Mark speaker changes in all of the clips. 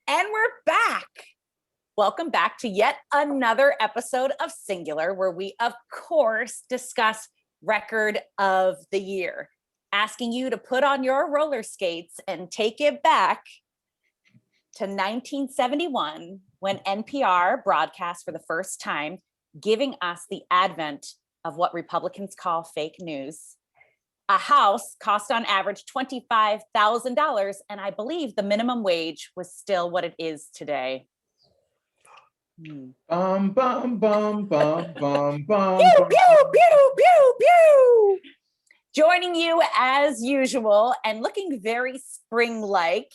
Speaker 1: And we're back. Welcome back to yet another episode of Singular, where we, of course, discuss Record of the Year, asking you to put on your roller skates and take it back to 1971, when NPR broadcast for the first time, giving us the advent of what Republicans call fake news. A house cost on average $25,000, and I believe the minimum wage was still what it is today.
Speaker 2: Bum bum bum bum bum bum.
Speaker 1: Pew, pew, pew, pew, pew. Joining you as usual and looking very spring-like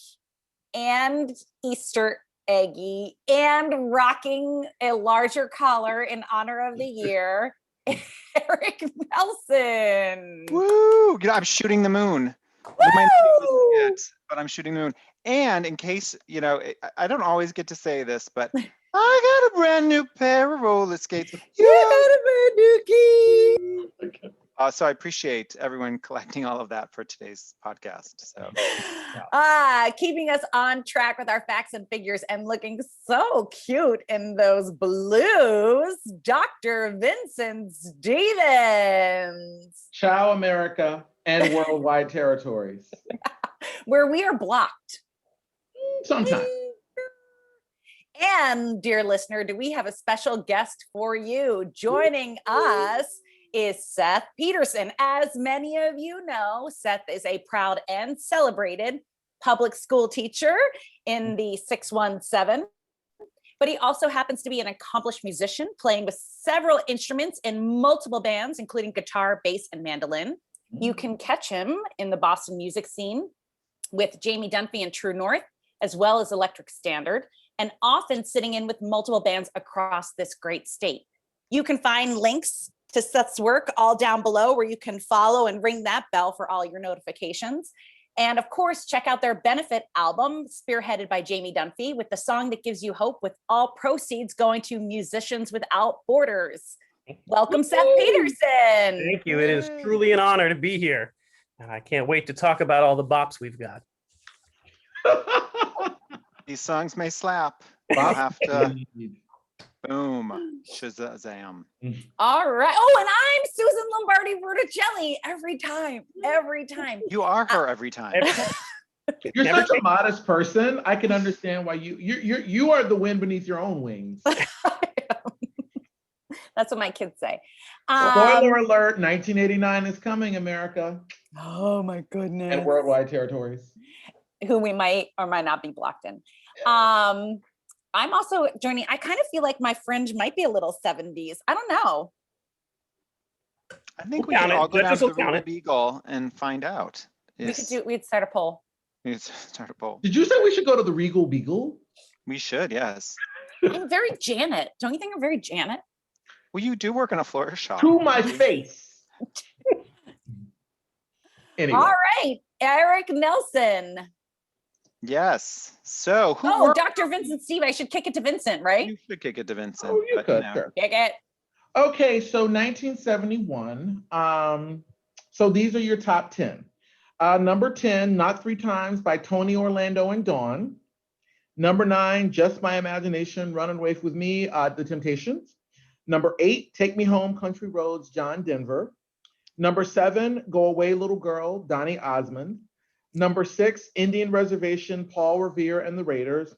Speaker 1: and Easter eggy and rocking a larger collar in honor of the year, Eric Nelson.
Speaker 3: Woo! I'm shooting the moon. You might not be listening yet, but I'm shooting the moon. And in case, I don't always get to say this, but I got a brand new pair of roller skates.
Speaker 1: You got a brand new key.
Speaker 3: So I appreciate everyone collecting all of that for today's podcast. So,
Speaker 1: keeping us on track with our facts and figures and looking so cute in those blues, Dr. Vincent Stevens.
Speaker 2: Ciao, America and worldwide territories.
Speaker 1: Where we are blocked.
Speaker 2: Sometimes.
Speaker 1: And dear listener, do we have a special guest for you? Joining us is Seth Peterson. As many of you know, Seth is a proud and celebrated public school teacher in the 617, but he also happens to be an accomplished musician, playing with several instruments in multiple bands, including guitar, bass, and mandolin. You can catch him in the Boston music scene with Jamie Dunphy and True North, as well as Electric Standard, and often sitting in with multiple bands across this great state. You can find links to Seth's work all down below, where you can follow and ring that bell for all your notifications. And of course, check out their benefit album, spearheaded by Jamie Dunphy, with the song that gives you hope, with all proceeds going to Musicians Without Borders. Welcome, Seth Peterson.
Speaker 4: Thank you. It is truly an honor to be here. And I can't wait to talk about all the bops we've got.
Speaker 3: these songs may slap. I'll have to. Boom. Shazam.
Speaker 1: All right. Oh, and I'm Susan Lombardi Verticelli every time.
Speaker 3: You are her every time.
Speaker 2: You're such a modest person. I can understand why you are the wind beneath your own wings.
Speaker 1: That's what my kids say.
Speaker 2: Spoiler alert, 1989 is coming, America.
Speaker 1: Oh my goodness.
Speaker 2: And worldwide territories.
Speaker 1: Who we might or might not be blocked in. I'm also joining. I kind of feel like my fringe might be a little 70s. I don't know.
Speaker 3: I think we can all go down to the Regal Beagle and find out. Yes.
Speaker 1: We'd start a poll.
Speaker 3: We'd start a poll.
Speaker 2: Did you say we should go to the Regal Beagle?
Speaker 3: We should, yes.
Speaker 1: I'm very Janet. Don't you think I'm very Janet?
Speaker 3: Well, you do work in a florist shop.
Speaker 2: To my face. Anyway.
Speaker 1: All right, Eric Nelson.
Speaker 3: Yes. So
Speaker 1: Dr. Vincent Steve. I should kick it to Vincent, right?
Speaker 3: You should kick it to Vincent.
Speaker 2: Oh, you could. Sure.
Speaker 1: Kick it.
Speaker 2: Okay, so 1971. So these are your top 10. Number 10, Not Three Times by Tony Orlando and Dawn. Number 9, Just My Imagination, Run Away With Me, The Temptations. Number 8, Take Me Home, Country Roads, John Denver. Number 7, Go Away Little Girl, Donny Osmond. Number 6, Indian Reservation, Paul Revere and the Raiders.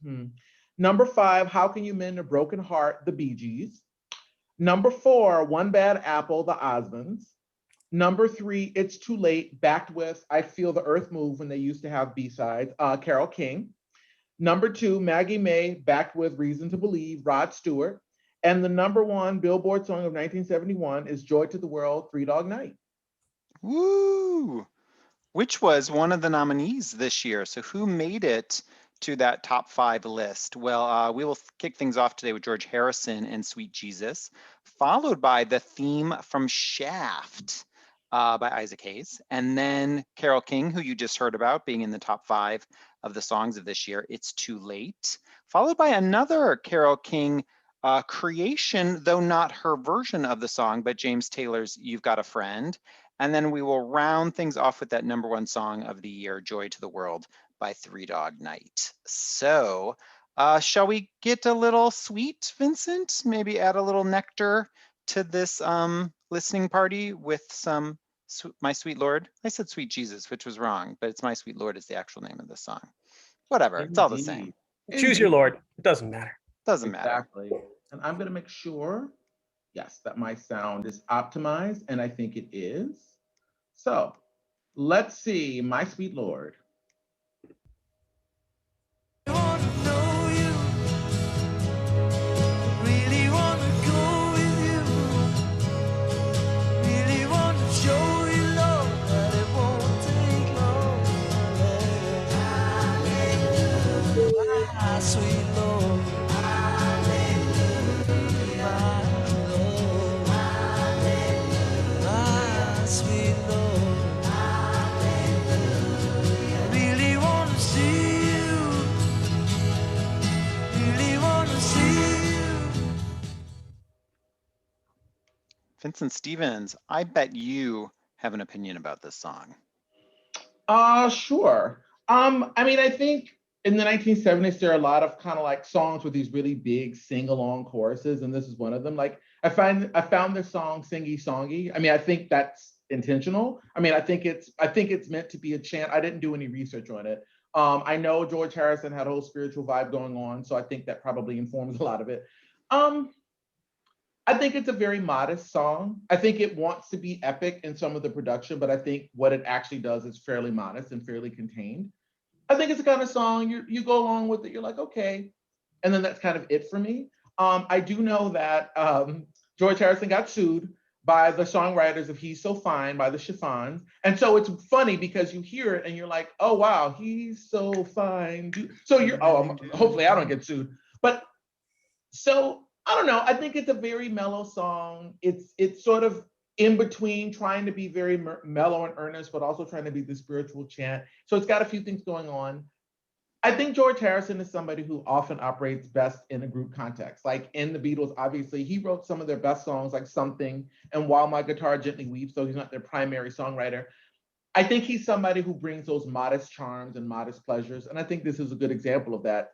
Speaker 2: Number 5, How Can You Mend a Broken Heart, the Bee Gees. Number 4, One Bad Apple, the Osmonds. Number 3, It's Too Late, backed with I Feel the Earth Move, when they used to have B-sides, Carole King. Number 2, Maggie May, backed with Reason to Believe, Rod Stewart. And the number 1 Billboard song of 1971 is Joy to the World, Three Dog Night.
Speaker 3: Woo! Which was one of the nominees this year. So who made it to that top 5 list? Well, we will kick things off today with George Harrison and Sweet Jesus, followed by the theme from Shaft by Isaac Hayes, and then Carole King, who you just heard about being in the top 5 of the songs of this year, It's Too Late, followed by another Carole King creation, though not her version of the song, but James Taylor's You've Got a Friend. And then we will round things off with that number 1 song of the year, Joy to the World by Three Dog Night. So Shall we get a little sweet, Vincent? Maybe add a little nectar to this listening party with some My Sweet Lord. I said Sweet Jesus, which was wrong, but it's My Sweet Lord is the actual name of the song. Whatever, it's all the same.
Speaker 4: Choose your Lord. It doesn't matter.
Speaker 3: Doesn't matter.
Speaker 2: Exactly. And I'm gonna make sure, yes, that my sound is optimized, and I think it is. So let's see, My Sweet Lord.
Speaker 3: Vincent Stevens, I bet you have an opinion about this song.
Speaker 2: Sure. I mean, I think in the 1970s, there are a lot of kind of like songs with these really big sing-along choruses, and this is one of them. Like I found this song singy songy. I mean, I think that's intentional. I mean, I think it's meant to be a chant. I didn't do any research on it. I know George Harrison had a whole spiritual vibe going on, so I think that probably informs a lot of it. I think it's a very modest song. I think it wants to be epic in some of the production, but I think what it actually does is fairly modest and fairly contained. I think it's the kind of song you go along with it. You're like, okay. And then that's kind of it for me. I do know that George Harrison got sued by the songwriters of He's So Fine by the Chiffons. And so it's funny because you hear it and you're like, oh, wow, he's so fine. So hopefully I don't get sued. But so I don't know. I think it's a very mellow song. It's sort of in between trying to be very mellow and earnest, but also trying to be the spiritual chant. So it's got a few things going on. I think George Harrison is somebody who often operates best in a group context. Like in the Beatles, obviously, he wrote some of their best songs like Something and While My Guitar Gently Weeps, so he's not their primary songwriter. I think he's somebody who brings those modest charms and modest pleasures. And I think this is a good example of that.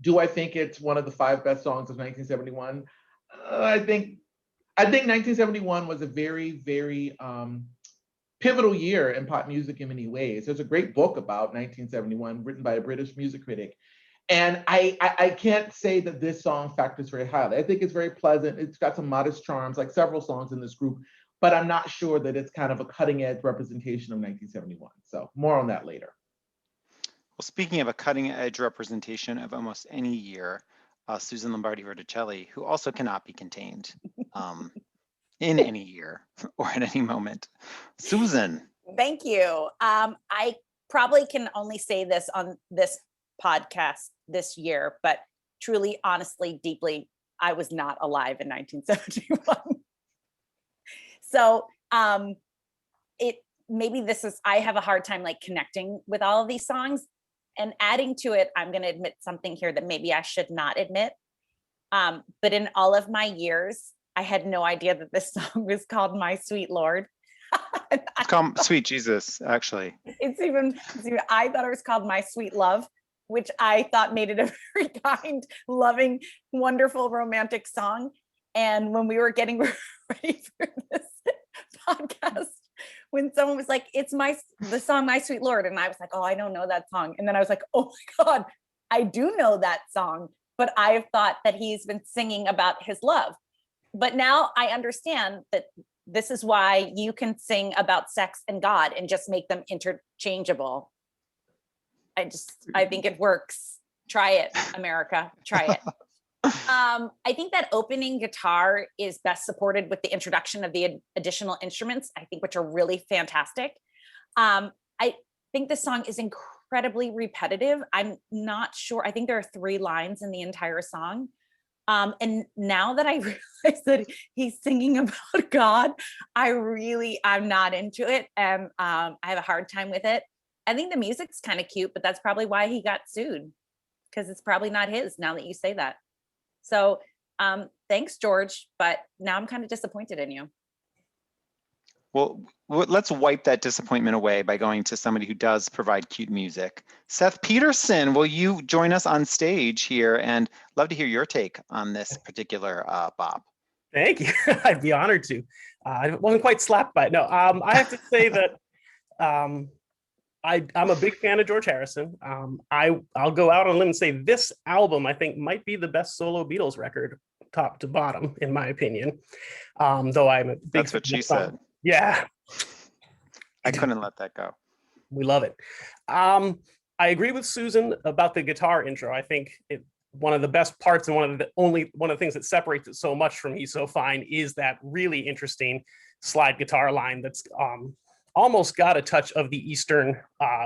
Speaker 2: Do I think it's one of the 5 best songs of 1971? I think 1971 was a very, very pivotal year in pop music in many ways. There's a great book about 1971 written by a British music critic. And I can't say that this song factors very highly. I think it's very pleasant. It's got some modest charms, like several songs in this group, but I'm not sure that it's kind of a cutting edge representation of 1971. So more on that later.
Speaker 3: Well, speaking of a cutting edge representation of almost any year, Susan Lombardi Verticelli, who also cannot be contained in any year or at any moment. Susan.
Speaker 1: Thank you. I probably can only say this on this podcast this year, but truly, honestly, deeply, I was not alive in 1971. So I have a hard time like connecting with all of these songs. And adding to it, I'm going to admit something here that maybe I should not admit. But in all of my years, I had no idea that this song was called My Sweet Lord.
Speaker 3: It's called Sweet Jesus, actually.
Speaker 1: I thought it was called My Sweet Love, which I thought made it a very kind, loving, wonderful, romantic song. And when we were getting ready for this podcast, when someone was like, it's the song My Sweet Lord, and I was like, oh, I don't know that song. And then I was like, oh my God, I do know that song, but I've thought that he's been singing about his love. But now I understand that this is why you can sing about sex and God and just make them interchangeable. I think it works. Try it, America, try it. I think that opening guitar is best supported with the introduction of the additional instruments, I think, which are really fantastic. I think this song is incredibly repetitive. I'm not sure. I think there are 3 lines in the entire song. And now that I realize that he's singing about God, I'm not into it. And I have a hard time with it. I think the music's kind of cute, but that's probably why he got sued, because it's probably not his now that you say that. So thanks, George, but now I'm kind of disappointed in you.
Speaker 3: Well, let's wipe that disappointment away by going to somebody who does provide cute music. Seth Peterson, will you join us on stage here? And love to hear your take on this particular bop.
Speaker 4: Thank you. I'd be honored to. I wasn't quite slapped by it. No, I have to say that I'm a big fan of George Harrison. I'll go out on a limb and say this album, I think, might be the best solo Beatles record, top to bottom, in my opinion. Though I'm a big
Speaker 3: That's what she said.
Speaker 4: Yeah.
Speaker 3: I couldn't let that go.
Speaker 4: We love it. I agree with Susan about the guitar intro. I think one of the best parts and one of the things that separates it so much from He's So Fine is that really interesting slide guitar line that's almost got a touch of the Eastern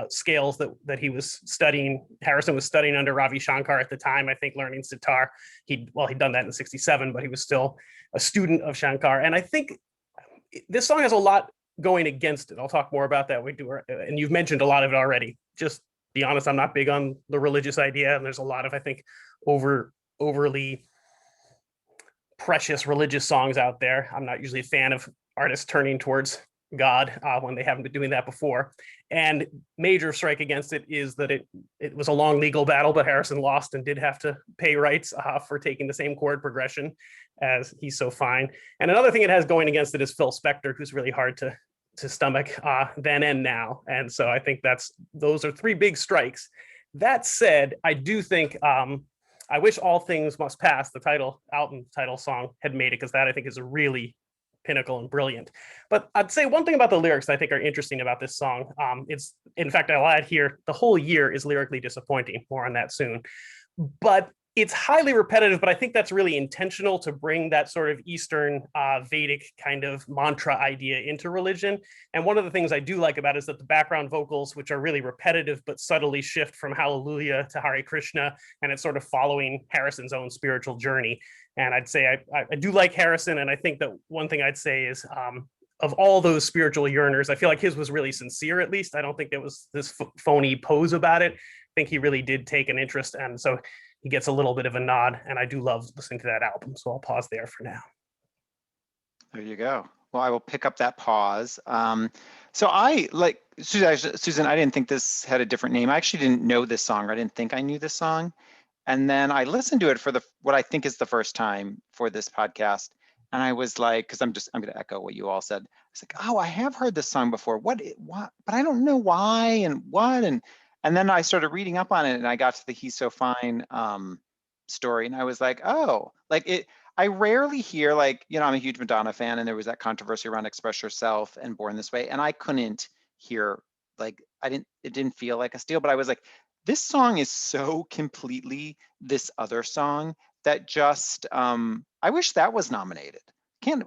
Speaker 4: scales that he was studying. Harrison was studying under Ravi Shankar at the time, I think, learning sitar. He'd done that in '67, but he was still a student of Shankar. And I think this song has a lot going against it. I'll talk more about that. And you've mentioned a lot of it already. Just be honest, I'm not big on the religious idea, and there's a lot of, I think, overly precious religious songs out there. I'm not usually a fan of artists turning towards God when they haven't been doing that before. And major strike against it is that it was a long legal battle, but Harrison lost and did have to pay rights for taking the same chord progression as He's So Fine. And another thing it has going against it is Phil Spector, who's really hard to stomach then and now. And so I think those are three big strikes. That said, I do think I wish All Things Must Pass, the album title song, had made it, because that I think is a really pinnacle and brilliant. But I'd say one thing about the lyrics I think are interesting about this song. It's, in fact, I'll add here, the whole year is lyrically disappointing. More on that soon. But it's highly repetitive, but I think that's really intentional to bring that sort of Eastern Vedic kind of mantra idea into religion. And one of the things I do like about it is that the background vocals, which are really repetitive, but subtly shift from Hallelujah to Hare Krishna, and it's sort of following Harrison's own spiritual journey. And I'd say I do like Harrison, and I think that one thing I'd say is of all those spiritual yearners, I feel like his was really sincere, at least. I don't think there was this phony pose about it. I think he really did take an interest, and so he gets a little bit of a nod, and I do love listening to that album. So I'll pause there for now.
Speaker 3: There you go. Well, I will pick up that pause. So I, like Susan, I didn't think this had a different name. I actually didn't know this song. I didn't think I knew this song. And then I listened to it for what I think is the first time for this podcast. And I was like, because I'm going to echo what you all said. I was like, oh, I have heard this song before. What, but I don't know why and what. And then I started reading up on it, and I got to the He's So Fine story, and I was like, oh, like it. I rarely hear, like, I'm a huge Madonna fan, and there was that controversy around Express Yourself and Born This Way, and I couldn't hear, like, it didn't feel like a steal, but I was like, this song is so completely this other song that just, I wish that was nominated.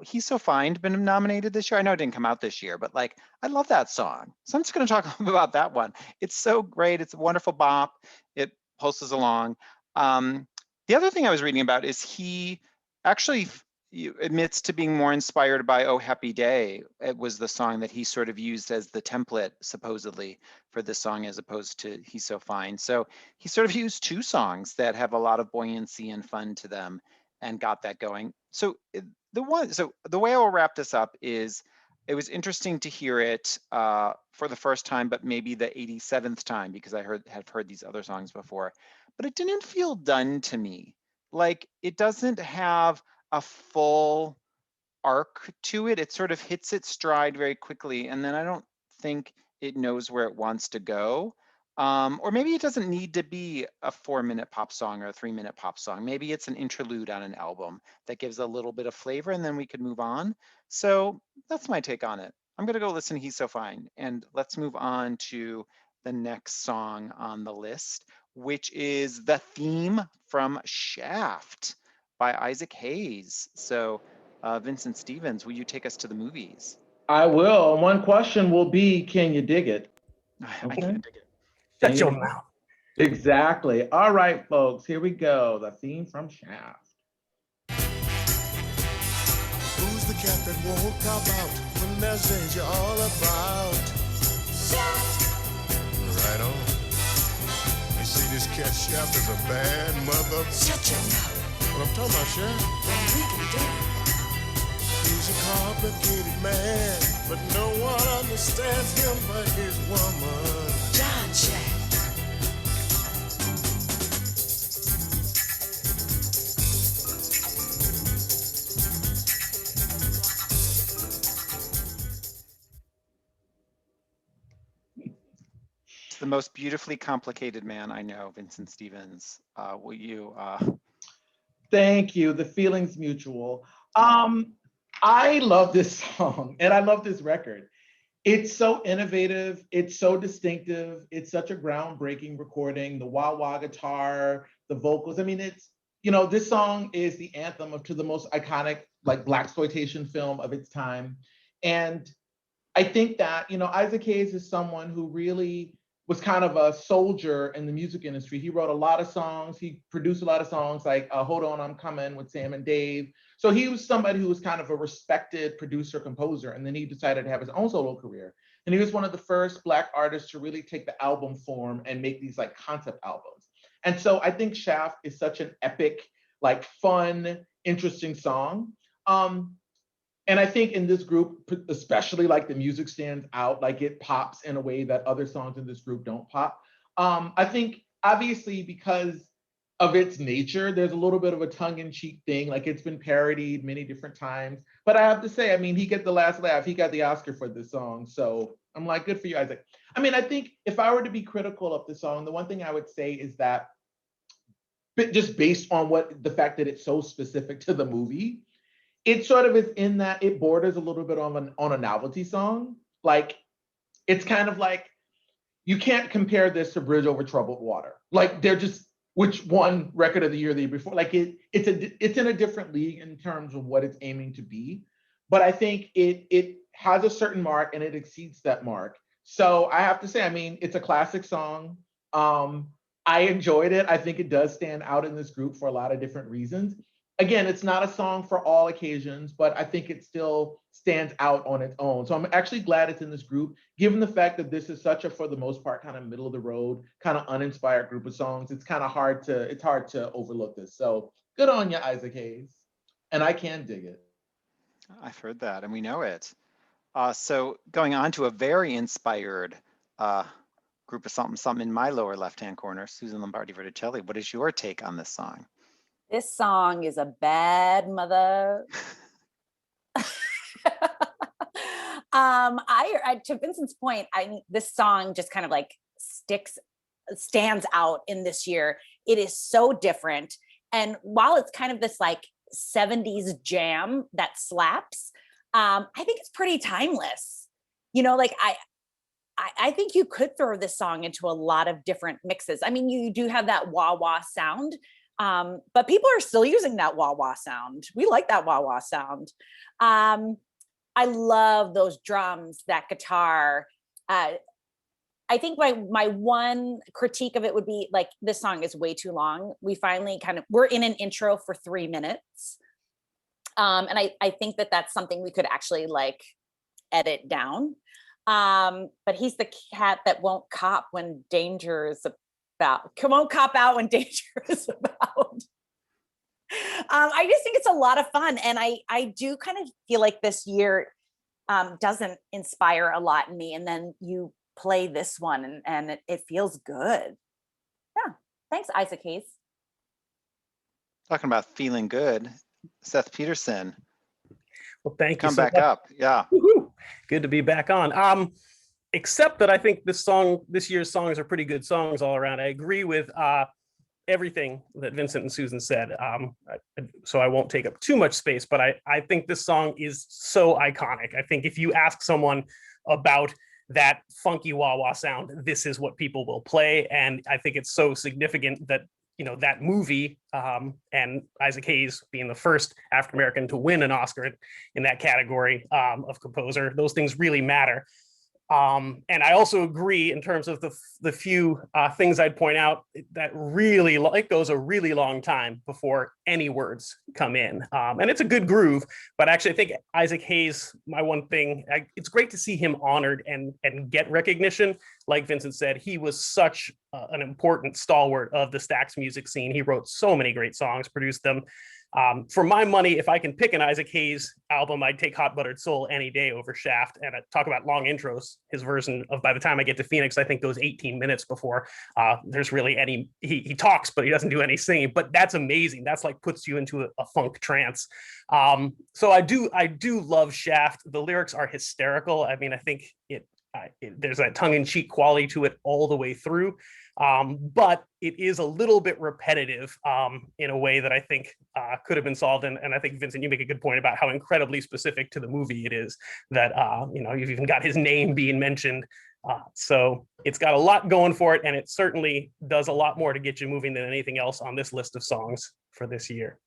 Speaker 3: He's So Fine been nominated this year? I know it didn't come out this year, but like, I love that song. So I'm just going to talk about that one. It's so great. It's a wonderful bop. It pulses along. The other thing I was reading about is he actually admits to being more inspired by Oh Happy Day. It was the song that he sort of used as the template, supposedly, for this song, as opposed to He's So Fine. So he sort of used two songs that have a lot of buoyancy and fun to them and got that going. So the way I will wrap this up is, it was interesting to hear it for the first time, but maybe the 87th time, because I have heard these other songs before, but it didn't feel done to me. Like, it doesn't have a full arc to it. It sort of hits its stride very quickly, and then I don't think it knows where it wants to go. Or maybe it doesn't need to be a 4-minute pop song or a 3-minute pop song. Maybe it's an interlude on an album that gives a little bit of flavor, and then we could move on. So that's my take on it. I'm going to go listen to He's So Fine, and let's move on to the next song on the list, which is The Theme from Shaft by Isaac Hayes. So Vincent Stevens, will you take us to the movies?
Speaker 2: I will. One question will be, can you dig it?
Speaker 3: I can't dig it.
Speaker 4: Shut your mouth.
Speaker 2: Exactly. All right, folks, here we go. The theme from Shaft.
Speaker 5: Who's the cat that won't cop out when there's danger all about? Shaft. Right on. You see, this cat Shaft is a bad mother.
Speaker 6: Shut your mouth.
Speaker 5: What I'm talking about, Shaft?
Speaker 6: Well, we can do it.
Speaker 5: He's a complicated man. but no one understands him but his woman. John Jack.
Speaker 3: The most beautifully complicated man I know, Vincent Stevens. Will you?
Speaker 2: Thank you. The feeling's mutual. I love this song and I love this record. It's so innovative. It's so distinctive. It's such a groundbreaking recording. The wah-wah guitar, the vocals. I mean, it's, you know, this song is the anthem to the most iconic like blaxploitation film of its time. And I think that, you know, Isaac Hayes is someone who really was kind of a soldier in the music industry. He wrote a lot of songs. He produced a lot of songs like Hold On, I'm Coming with Sam and Dave. So he was somebody who was kind of a respected producer, composer, and then he decided to have his own solo career. And he was one of the first Black artists to really take the album form and make these like concept albums. And so I think Shaft is such an epic, like fun, interesting song. And I think in this group, especially like the music stands out, like it pops in a way that other songs in this group don't pop. I think obviously because of its nature, there's a little bit of a tongue-in-cheek thing, like it's been parodied many different times. But I have to say, I mean, he got the last laugh, he got the Oscar for this song. So I'm like, good for you, Isaac. I mean, I think if I were to be critical of the song, the one thing I would say is that, just based on the fact that it's so specific to the movie, it sort of is in that it borders a little bit on a novelty song. Like, it's kind of like, you can't compare this to Bridge Over Troubled Water. Like, they're just, which won Record of the Year the year before. Like, it's in a different league in terms of what it's aiming to be. But I think it has a certain mark and it exceeds that mark. So I have to say, I mean, it's a classic song. I enjoyed it. I think it does stand out in this group for a lot of different reasons. Again, it's not a song for all occasions, but I think it still stands out on its own. So I'm actually glad it's in this group, given the fact that this is such a, for the most part, kind of middle of the road, kind of uninspired group of songs. It's kind of hard to overlook this. So good on you, Isaac Hayes. And I can dig it.
Speaker 3: I've heard that and we know it. So going on to a very inspired group of something in my lower left-hand corner, Susan Lombardi Verticelli. What is your take on this song?
Speaker 1: This song is a bad mother. I to Vincent's point, this song just kind of like stands out in this year. It is so different. And while it's kind of this like 70s jam that slaps, I think it's pretty timeless. You know, like I think you could throw this song into a lot of different mixes. I mean, you do have that wah-wah sound, but people are still using that wah-wah sound. We like that wah-wah sound. I love those drums, that guitar. I think my one critique of it would be like, this song is way too long. We finally we're in an intro for 3 minutes. And I think that that's something we could actually like edit down. But he's the cat that won't cop when danger is won't cop out when danger is about. I just think it's a lot of fun. And I do kind of feel like this year doesn't inspire a lot in me. And then you play this one and it feels good. Yeah. Thanks, Isaac Hayes.
Speaker 3: Talking about feeling good, Seth Peterson.
Speaker 4: Well, thank you.
Speaker 3: Come back up. Yeah.
Speaker 4: Woo-hoo. Good to be back on. Except that I think this year's songs are pretty good songs all around. I agree with everything that Vincent and Susan said. So I won't take up too much space, but I think this song is so iconic. I think if you ask someone about that funky wah-wah sound, this is what people will play. And I think it's so significant that, you know, that movie and Isaac Hayes being the first African-American to win an Oscar in that category of composer, those things really matter. And I also agree in terms of the few things I'd point out that really, it goes a really long time before any words come in. And it's a good groove, but actually I think Isaac Hayes, my one thing, it's great to see him honored and get recognition. Like Vincent said, he was such an important stalwart of the Stax music scene. He wrote so many great songs, produced them. For my money, if I can pick an Isaac Hayes album, I'd take Hot Buttered Soul any day over Shaft. And I talk about long intros. His version of By the Time I Get to Phoenix, I think goes 18 minutes before there's really any, he talks, but he doesn't do any singing. But that's amazing. That's like puts you into a funk trance. So I do love Shaft. The lyrics are hysterical. I mean, I think there's a tongue-in-cheek quality to it all the way through. But it is a little bit repetitive in a way that I think could have been solved. And I think, Vincent, you make a good point about how incredibly specific to the movie it is that, you've even got his name being mentioned. So it's got a lot going for it, and it certainly does a lot more to get you moving than anything else on this list of songs for this year.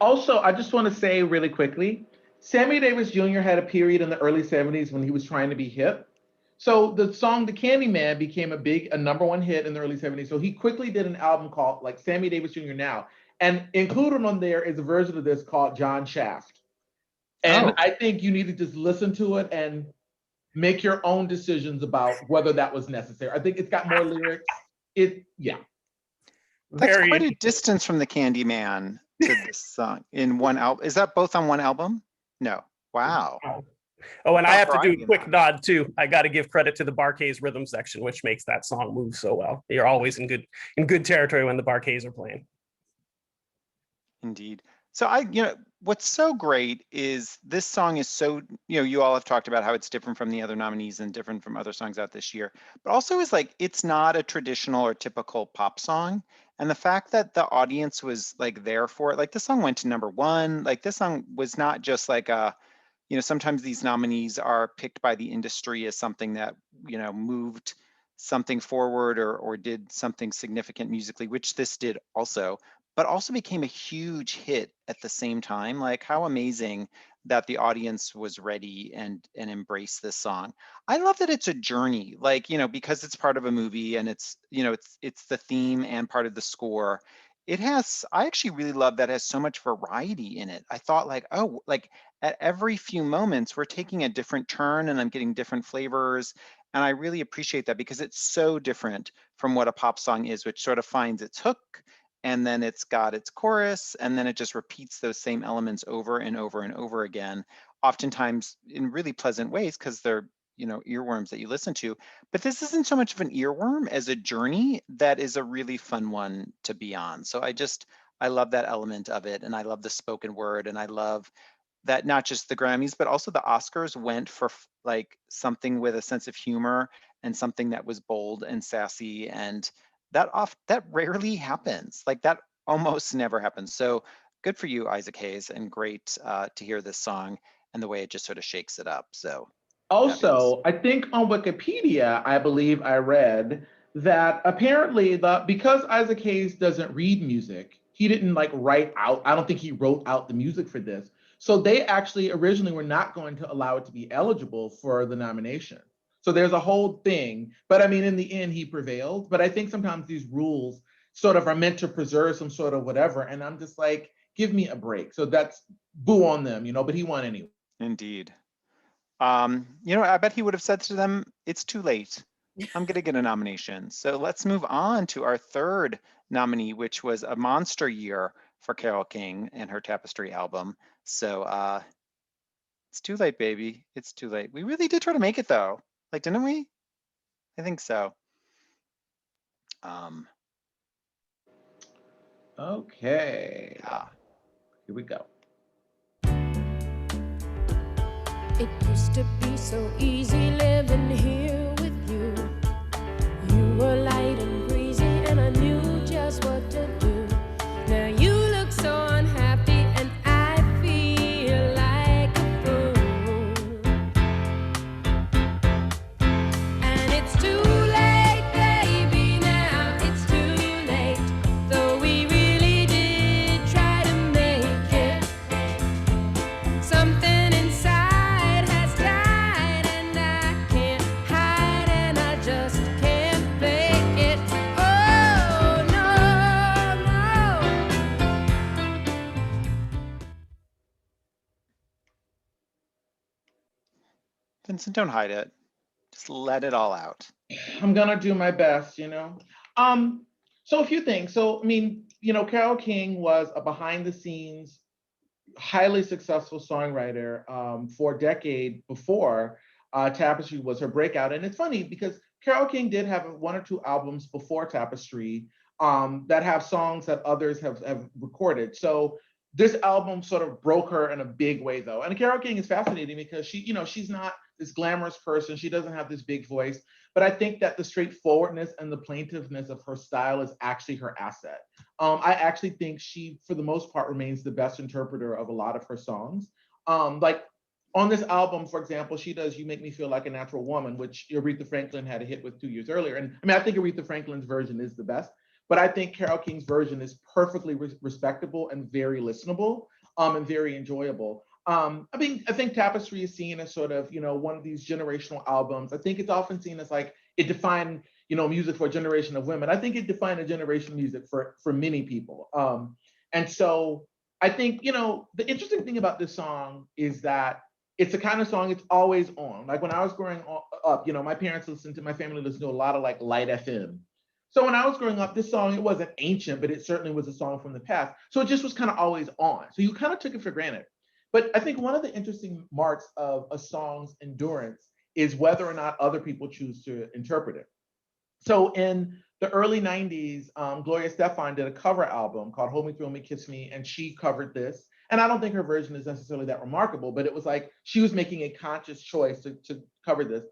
Speaker 2: Also, I just want to say really quickly, Sammy Davis Jr. had a period in the early 70s when he was trying to be hip. So the song The Candyman became a number one hit in the early 70s. So he quickly did an album called like Sammy Davis Jr. Now. And included on there is a version of this called John Shaft. And I think you need to just listen to it and make your own decisions about whether that was necessary. I think it's got more lyrics.
Speaker 3: That's quite a distance from The Candyman to this song in one album. Is that both on one album? No. Wow.
Speaker 4: Oh, and I have to do a quick nod too. I got to give credit to the Bar-Kays rhythm section, which makes that song move so well. You're always in good territory when the Bar-Kays are playing.
Speaker 3: Indeed. So what's so great is this song is so, you all have talked about how it's different from the other nominees and different from other songs out this year, but also is like, it's not a traditional or typical pop song. And the fact that the audience was like there for it, like this song went to #1, like this song was not just like sometimes these nominees are picked by the industry as something that, moved something forward or did something significant musically, which this did also, but also became a huge hit at the same time. Like how amazing that the audience was ready and embraced this song. I love that it's a journey, like, because it's part of a movie and it's the theme and part of the score. I actually really love that it has so much variety in it. I thought like, oh, like at every few moments, we're taking a different turn and I'm getting different flavors. And I really appreciate that because it's so different from what a pop song is, which sort of finds its hook and then it's got its chorus and then it just repeats those same elements over and over and over again, oftentimes in really pleasant ways because they're earworms that you listen to. But this isn't so much of an earworm as a journey that is a really fun one to be on. So I love that element of it. And I love the spoken word. And I love that not just the Grammys, but also the Oscars went for like something with a sense of humor and something that was bold and sassy. And that rarely happens. Like that almost never happens. So good for you, Isaac Hayes, and great to hear this song and the way it just sort of shakes it up. So
Speaker 2: also, I think on Wikipedia, I believe I read that apparently because Isaac Hayes doesn't read music, he didn't like write out, I don't think he wrote out the music for this. So they actually originally were not going to allow it to be eligible for the nomination. So there's a whole thing, but I mean, in the end, he prevailed. But I think sometimes these rules sort of are meant to preserve some sort of whatever. And I'm just like, give me a break. So that's boo on them, but he won anyway.
Speaker 3: Indeed. I bet he would have said to them, it's too late. I'm going to get a nomination. So let's move on to our third nominee, which was a monster year for Carole King and her Tapestry album. So it's too late, baby. It's too late. We really did try to make it though. Like, didn't we? I think so.
Speaker 2: Okay. Here we go.
Speaker 6: It used to be so easy living here with you. You were light and breezy and I knew just what to do. Now you look so unhappy and I feel like a fool. And it's too late, baby, now it's too late. Though we really did try to make it. Something
Speaker 3: Vincent, don't hide it. Just let it all out.
Speaker 2: I'm gonna do my best, So a few things. So, I mean, Carole King was a behind the scenes, highly successful songwriter for a decade before Tapestry was her breakout. And it's funny because Carole King did have one or two albums before Tapestry that have songs that others have recorded. So this album sort of broke her in a big way, though. And Carole King is fascinating because she's not this glamorous person. She doesn't have this big voice. But I think that the straightforwardness and the plaintiveness of her style is actually her asset. I actually think she, for the most part, remains the best interpreter of a lot of her songs. Like on this album, for example, she does "You Make Me Feel Like a Natural Woman," which Aretha Franklin had a hit with 2 years earlier. And I mean, I think Aretha Franklin's version is the best, but I think Carole King's version is perfectly respectable and very listenable, and very enjoyable. I think Tapestry is seen as sort of, one of these generational albums. I think it's often seen as like it defined, music for a generation of women. I think it defined a generation of music for many people. And so I think, the interesting thing about this song is that it's the kind of song it's always on. Like when I was growing up, my family listened to a lot of like light FM. So when I was growing up, this song, it wasn't ancient, but it certainly was a song from the past. So it just was kind of always on. So you kind of took it for granted. But I think one of the interesting marks of a song's endurance is whether or not other people choose to interpret it. So in the early 90s, Gloria Estefan did a cover album called Hold Me, Thrill Me, Kiss Me, and she covered this. And I don't think her version is necessarily that remarkable, but it was like she was making a conscious choice to cover this.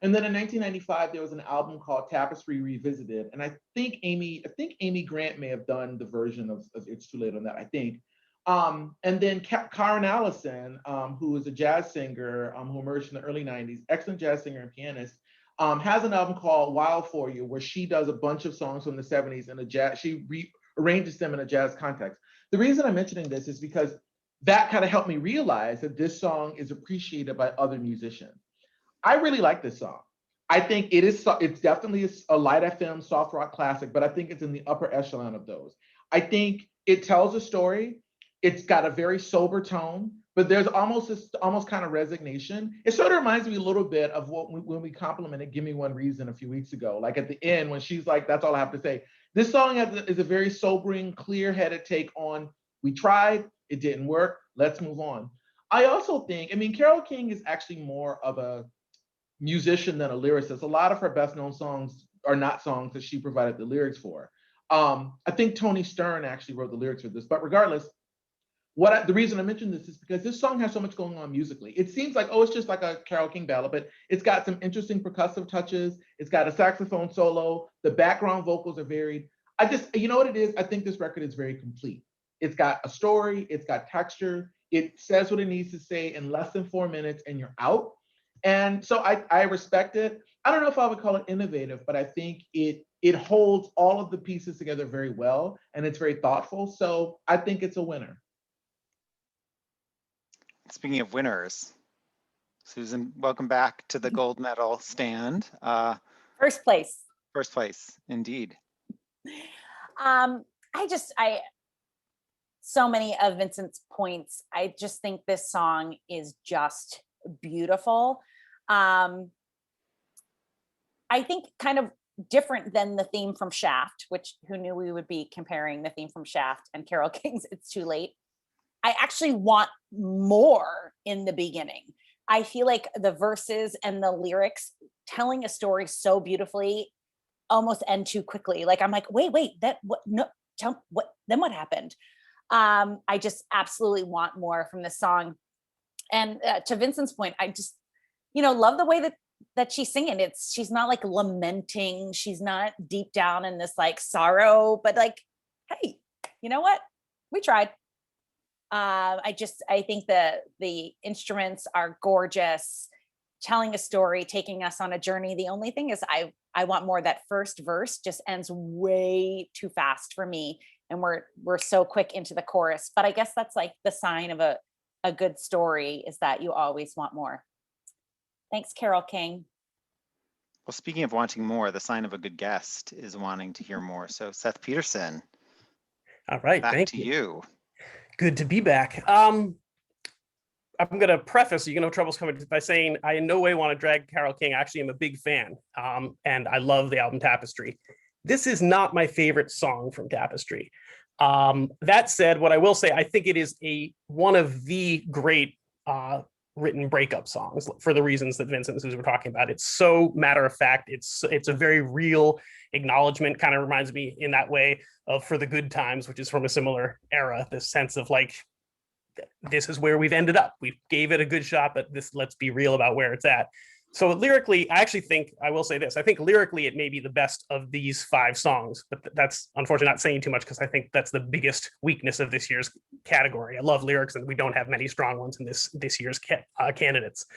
Speaker 2: And then in 1995, there was an album called Tapestry Revisited. And I think Amy Grant may have done the version of It's Too Late on that, I think. And then Karen Allison, who is a jazz singer who emerged in the early 90s, excellent jazz singer and pianist, has an album called Wild For You, where she does a bunch of songs from the 70s in a jazz, she rearranges them in a jazz context. The reason I'm mentioning this is because that kind of helped me realize that this song is appreciated by other musicians. I really like this song. I think it's definitely a light FM soft rock classic, but I think it's in the upper echelon of those. I think it tells a story. It's got a very sober tone, but there's almost kind of resignation. It sort of reminds me a little bit of when we complimented "Give Me One Reason" a few weeks ago, like at the end when she's like, "That's all I have to say." This song is a very sobering, clear-headed take on, we tried, it didn't work, let's move on. I also think, Carole King is actually more of a musician than a lyricist. A lot of her best-known songs are not songs that she provided the lyrics for. I think Tony Stern actually wrote the lyrics for this, but regardless, the reason I mention this is because this song has so much going on musically. It seems like, it's just like a Carole King ballad, but it's got some interesting percussive touches. It's got a saxophone solo. The background vocals are varied. You know what it is? I think this record is very complete. It's got a story. It's got texture. It says what it needs to say in less than 4 minutes and you're out. And so I respect it. I don't know if I would call it innovative, but I think it holds all of the pieces together very well, and it's very thoughtful. So I think it's a winner.
Speaker 3: Speaking of winners, Susan, welcome back to the gold medal stand.
Speaker 1: First place.
Speaker 3: First place, indeed.
Speaker 1: So many of Vincent's points. I just think this song is just beautiful. I think kind of different than the theme from Shaft, which who knew we would be comparing the theme from Shaft and Carole King's It's Too Late. I actually want more in the beginning. I feel like the verses and the lyrics telling a story so beautifully almost end too quickly. Like I'm like, wait, then what happened? I just absolutely want more from this song. And to Vincent's point, I just, love the way that she's singing. She's not like lamenting. She's not deep down in this like sorrow, but like, hey, you know what? We tried. I think the instruments are gorgeous, telling a story, taking us on a journey. The only thing is I want more. That first verse just ends way too fast for me. And we're so quick into the chorus, but I guess that's like the sign of a good story, is that you always want more. Thanks, Carole King.
Speaker 3: Well, speaking of wanting more, the sign of a good guest is wanting to hear more. So Seth Peterson.
Speaker 4: All right,
Speaker 3: back to you.
Speaker 4: Good to be back. I'm going to preface, so you can have troubles coming, by saying I in no way want to drag Carole King. Actually, I'm a big fan, and I love the album Tapestry. this is not my favorite song from Tapestry. That said, what I will say, I think it is one of the great written breakup songs for the reasons that Vincent and Susan were talking about. It's so matter of fact. It's a very real acknowledgement. Kind of reminds me in that way of For the Good Times, which is from a similar era. This sense of like, this is where we've ended up. We gave it a good shot, but let's be real about where it's at. So lyrically, I actually think, I will say this, I think lyrically it may be the best of these 5 songs, but that's unfortunately not saying too much because I think that's the biggest weakness of this year's category. I love lyrics and we don't have many strong ones in this year's candidates.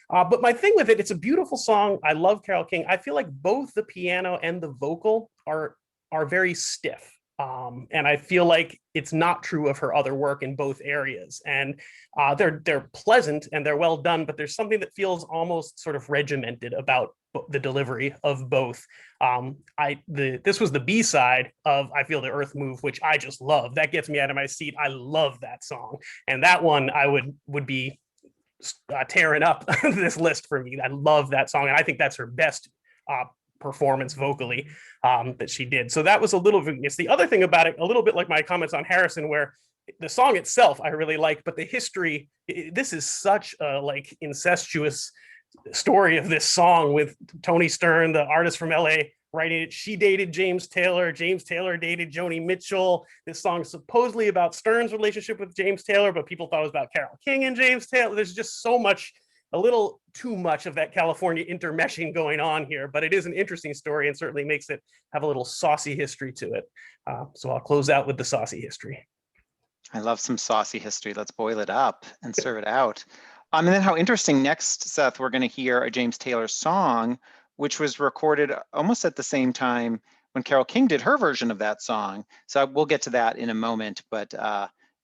Speaker 4: But my thing with it, it's a beautiful song. I love Carole King. I feel like both the piano and the vocal are very stiff. And I feel like it's not true of her other work in both areas. And they're pleasant and they're well done, but there's something that feels almost sort of regimented about the delivery of both. This was the B-side of I Feel the Earth Move, which I just love. That gets me out of my seat. I love that song. And that one I would be tearing up this list for me. I love that song. And I think that's her best performance vocally that she did. So that was a little weakness. The other thing about it, a little bit like my comments on Harrison, where the song itself I really like, but the history, this is such a like incestuous story of this song with Tony Stern, the artist from LA, writing it. She dated James Taylor dated Joni Mitchell. This song is supposedly about Stern's relationship with James Taylor, but people thought it was about Carole King and James Taylor. There's just so much, a little too much of that California intermeshing going on here, but it is an interesting story and certainly makes it have a little saucy history to it. So I'll close out with the saucy history.
Speaker 3: I love some saucy history. Let's boil it up and serve it out. And then how interesting, next, Seth, we're going to hear a James Taylor song, which was recorded almost at the same time when Carole King did her version of that song. So we'll get to that in a moment, but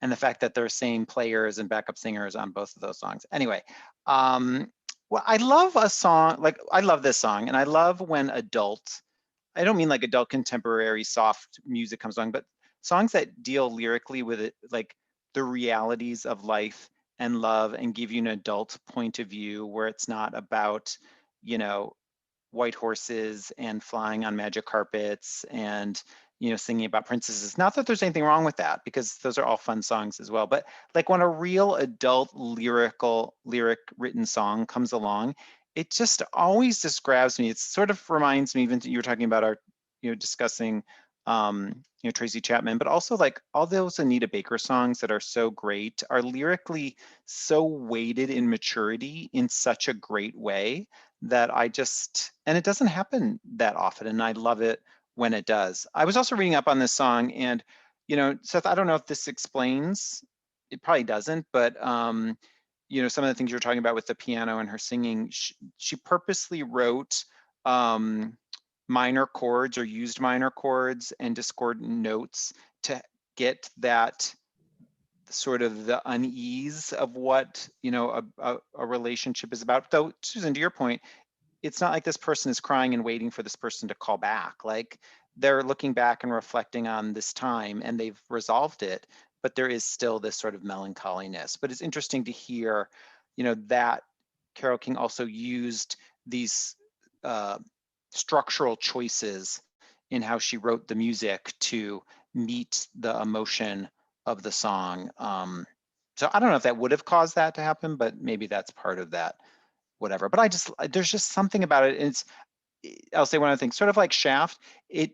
Speaker 3: and the fact that they're same players and backup singers on both of those songs. Anyway, well, I love a song, like I love this song, and I love when I don't mean like adult contemporary soft music comes along, but songs that deal lyrically with it, like the realities of life and love, and give you an adult point of view where it's not about, you know, white horses and flying on magic carpets and, you know, singing about princesses. Not that there's anything wrong with that, because those are all fun songs as well. But like when a real adult lyric written song comes along, it just always just grabs me. It sort of reminds me, even you were talking about our, you know, discussing, you know, Tracy Chapman, but also like all those Anita Baker songs that are so great are lyrically so weighted in maturity in such a great way that I just, and it doesn't happen that often, and I love it when it does. I was also reading up on this song, and, you know, Seth, I don't know if this explains, it probably doesn't, but, you know, some of the things you're talking about with the piano and her singing, she purposely wrote minor chords or used minor chords and discordant notes to get that sort of the unease of what, you know, a relationship is about. Though, Susan, to your point, it's not like this person is crying and waiting for this person to call back. Like they're looking back and reflecting on this time and they've resolved it, but there is still this sort of melancholiness. But it's interesting to hear, you know, that Carole King also used these structural choices in how she wrote the music to meet the emotion of the song. So I don't know if that would have caused that to happen, but maybe that's part of that, whatever. But there's just something about it. I'll say one other thing, sort of like Shaft, it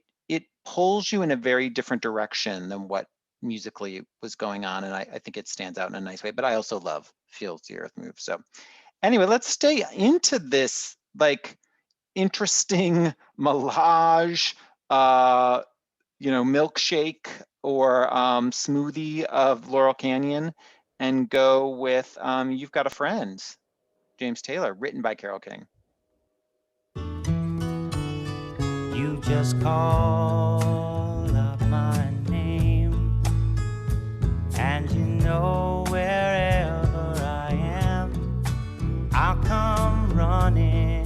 Speaker 3: pulls you in a very different direction than what musically was going on. And I think it stands out in a nice way, but I also love Feel the Earth Move. So anyway, let's stay into this, like, interesting melange, you know, milkshake or smoothie of Laurel Canyon, and go with You've Got a Friend, James Taylor, written by Carole King.
Speaker 7: You just call up my name, and you know wherever I am, I'll come running.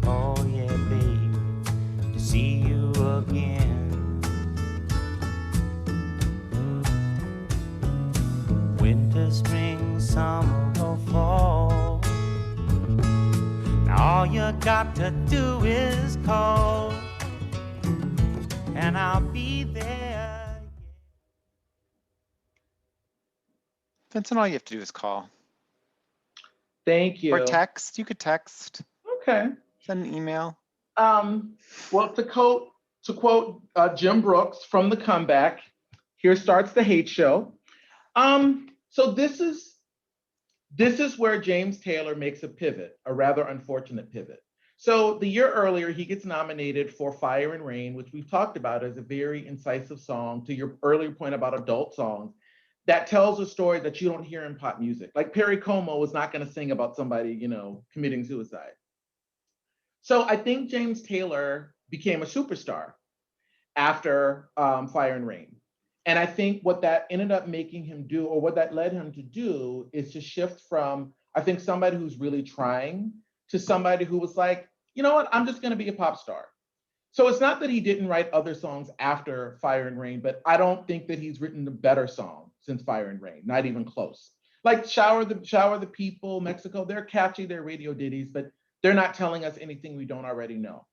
Speaker 7: Oh yeah, babe, to see you again. Winter, spring, summer, or fall, now all you got to do is call. and I'll be there.
Speaker 3: Vincent, all you have to do is call
Speaker 2: Thank you.
Speaker 3: or text. You could text,
Speaker 2: Okay.
Speaker 3: send an email.
Speaker 2: Well, to quote Jim Brooks from The Comeback, here starts the hate show. So this is where James Taylor makes a pivot, a rather unfortunate pivot. So the year earlier, he gets nominated for Fire and Rain, which we've talked about as a very incisive song, to your earlier point about adult songs, that tells a story that you don't hear in pop music. Like Perry Como was not going to sing about somebody, committing suicide. So I think James Taylor became a superstar after Fire and Rain. And I think what that ended up making him do, or what that led him to do, is to shift from, I think, somebody who's really trying to somebody who was like, you know what, I'm just going to be a pop star. So it's not that he didn't write other songs after Fire and Rain, but I don't think that he's written a better song since Fire and Rain, not even close. Like Shower the People, Mexico, they're catchy, they're radio ditties, but they're not telling us anything we don't already know.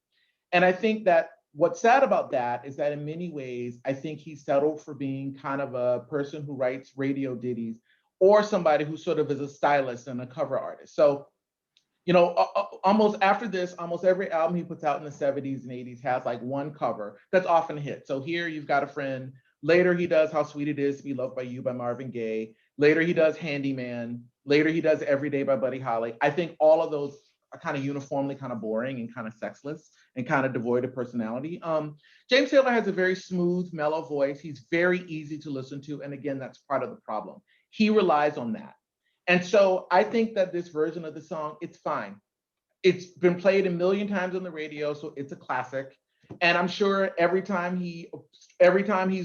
Speaker 2: And I think that what's sad about that is that in many ways, I think he settled for being kind of a person who writes radio ditties, or somebody who sort of is a stylist and a cover artist. So, almost after this, almost every album he puts out in the 70s and 80s has like one cover that's often a hit. So here You've Got a Friend. Later he does How Sweet It Is to Be Loved by You by Marvin Gaye. Later he does Handyman. Later he does Every Day by Buddy Holly. I think all of those are kind of uniformly kind of boring and kind of sexless and kind of devoid of personality. James Taylor has a very smooth, mellow voice. He's very easy to listen to. And again, that's part of the problem. He relies on that. And so I think that this version of the song, it's fine. It's been played a million times on the radio, so it's a classic. And I'm sure every time he's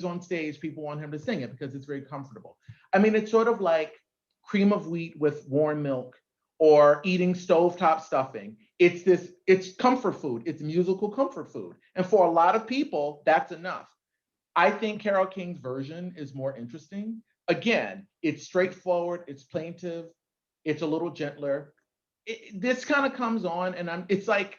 Speaker 2: on stage, people want him to sing it because it's very comfortable. I mean, it's sort of like cream of wheat with warm milk, or eating stovetop stuffing. It's comfort food. It's musical comfort food. And for a lot of people, that's enough. I think Carole King's version is more interesting. Again, it's straightforward, it's plaintive, it's a little gentler. This kind of comes on and it's like,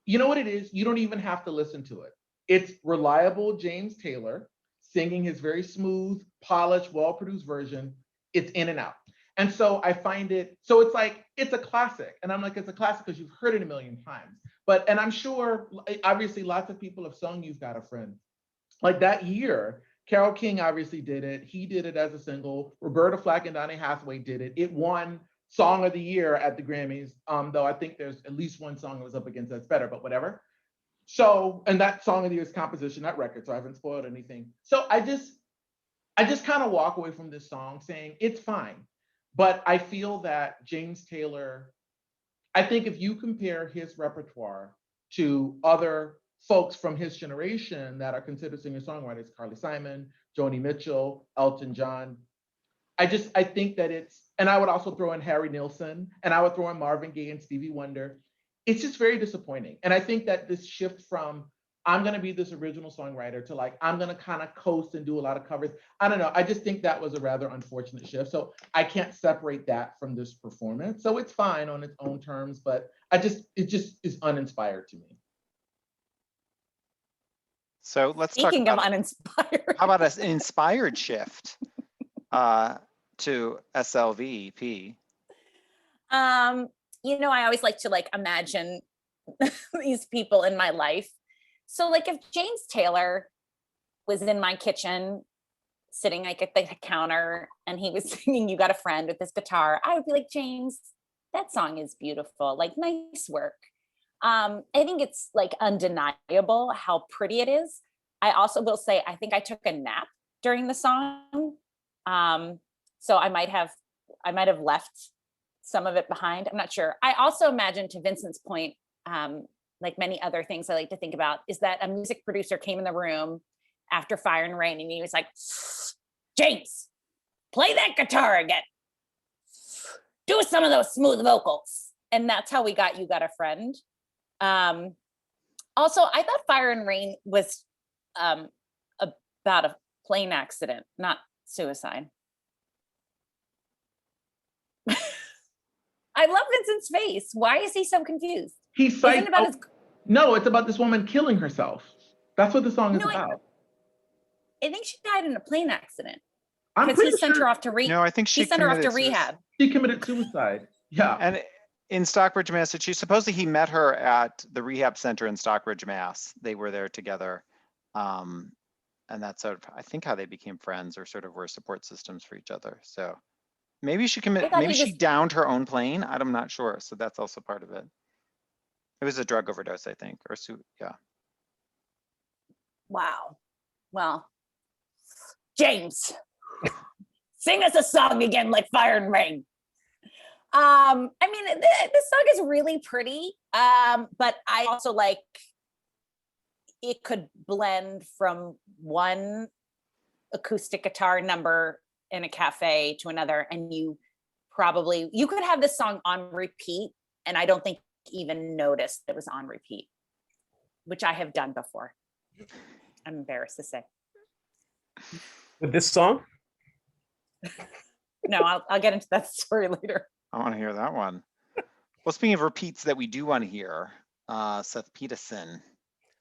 Speaker 2: you know what it is? You don't even have to listen to it. It's reliable James Taylor singing his very smooth, polished, well-produced version. It's in and out. And so I find it, so it's like, it's a classic. And I'm like, it's a classic because you've heard it a million times. And I'm sure, obviously, lots of people have sung You've Got a Friend. Like that year, Carole King obviously did it. He did it as a single. Roberta Flack and Donny Hathaway did it. It won Song of the Year at the Grammys, though I think there's at least one song that was up against that's better, but whatever. So, and that Song of the Year's composition, not record, so I haven't spoiled anything. So I just kind of walk away from this song saying it's fine. But I feel that James Taylor, I think if you compare his repertoire to other folks from his generation that are considered singer-songwriters, Carly Simon, Joni Mitchell, Elton John, I think that and I would also throw in Harry Nilsson, and I would throw in Marvin Gaye and Stevie Wonder. It's just very disappointing. And I think that this shift from, I'm going to be this original songwriter to like, I'm going to kind of coast and do a lot of covers. I don't know. I just think that was a rather unfortunate shift. So I can't separate that from this performance. So it's fine on its own terms, but it just is uninspired to me.
Speaker 3: So let's
Speaker 1: Speaking
Speaker 3: talk
Speaker 1: of uninspired.
Speaker 3: How about an inspired shift to SLVP?
Speaker 1: I always like to imagine these people in my life. So if James Taylor was in my kitchen sitting at the counter and he was singing You Got a Friend with his guitar, I would be like, James, that song is beautiful. Nice work. I think it's undeniable how pretty it is. I also will say, I think I took a nap during the song. So I might have left some of it behind. I'm not sure. I also imagine, to Vincent's point, like many other things I like to think about, is that a music producer came in the room after Fire and Rain and he was like, James, play that guitar again. Do some of those smooth vocals. And that's how we got You Got a Friend. Also, I thought Fire and Rain was about a plane accident, not suicide. I love Vincent's face. Why is he so confused?
Speaker 2: No, it's about this woman killing herself. That's what the song is about.
Speaker 1: I think she died in a plane accident
Speaker 2: I'm
Speaker 1: because he
Speaker 2: pretty
Speaker 1: sent her
Speaker 2: sure
Speaker 1: off to
Speaker 3: No, I think
Speaker 1: he
Speaker 3: she
Speaker 1: sent her off to
Speaker 3: committed suicide.
Speaker 1: rehab.
Speaker 2: she committed suicide. Yeah.
Speaker 3: And in Stockbridge, Massachusetts, supposedly he met her at the rehab center in Stockbridge, Mass. They were there together. And that's sort of, I think, how they became friends, or sort of were support systems for each other. So maybe she
Speaker 1: I thought
Speaker 3: maybe
Speaker 1: he
Speaker 3: she
Speaker 1: just
Speaker 3: downed her own plane. I'm not sure. So that's also part of it. It was a drug overdose, I think, or yeah.
Speaker 1: wow. Well, James, sing us a song again like Fire and Rain. I mean, this song is really pretty, but I also like it could blend from one acoustic guitar number in a cafe to another, and you could have this song on repeat, and I don't think even noticed it was on repeat, which I have done before. I'm embarrassed to say.
Speaker 4: With this song?
Speaker 1: No, I'll get into that story later.
Speaker 3: I want to hear that one. Well, speaking of repeats that we do want to hear, Seth Peterson.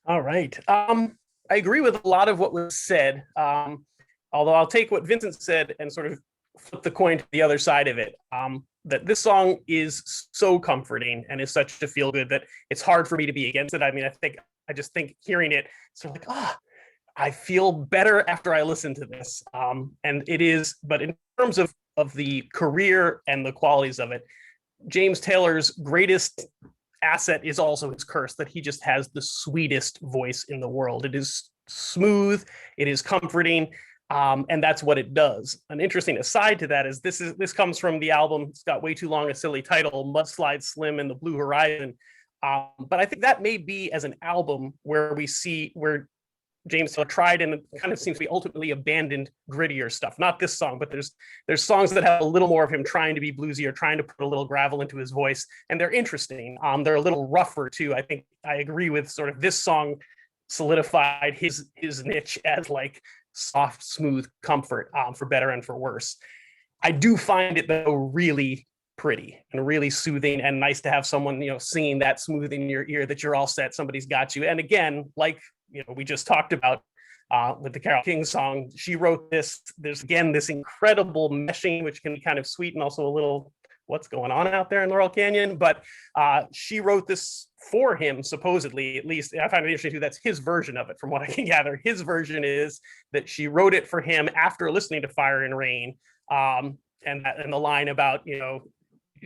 Speaker 4: All right. I agree with a lot of what was said. Although I'll take what Vincent said and sort of flip the coin to the other side of it. That this song is so comforting and is such a feel good that it's hard for me to be against it. I mean, I just think hearing it, sort of like, I feel better after I listen to this. And it is, but in terms of the career and the qualities of it, James Taylor's greatest asset is also his curse, that he just has the sweetest voice in the world. It is smooth, it is comforting, and that's what it does. An interesting aside to that is this comes from the album, it's got way too long a silly title, Mudslide Slim and the Blue Horizon. But I think that may be as an album where James Taylor tried and kind of seems to be ultimately abandoned grittier stuff. Not this song, but there's songs that have a little more of him trying to be bluesy or trying to put a little gravel into his voice, and they're interesting. They're a little rougher too. I think I agree with sort of this song solidified his niche as like soft, smooth comfort, for better and for worse. I do find it though really pretty and really soothing and nice to have someone, singing that smooth in your ear that you're all set, somebody's got you. And again, like, we just talked about with the Carole King song, she wrote this. There's again this incredible meshing, which can be kind of sweet and also a little what's going on out there in Laurel Canyon. But she wrote this for him, supposedly, at least. I find it interesting too. That's his version of it, from what I can gather. His version is that she wrote it for him after listening to Fire and Rain, and the line about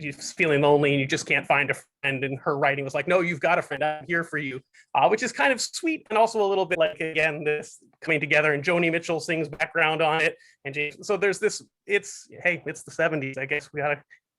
Speaker 4: you're feeling lonely and you just can't find a friend, and her writing was like, no, you've got a friend, I'm here for you, which is kind of sweet and also a little bit like, again, this coming together, and Joni Mitchell sings background on it, and so there's this, it's the 70s, I guess we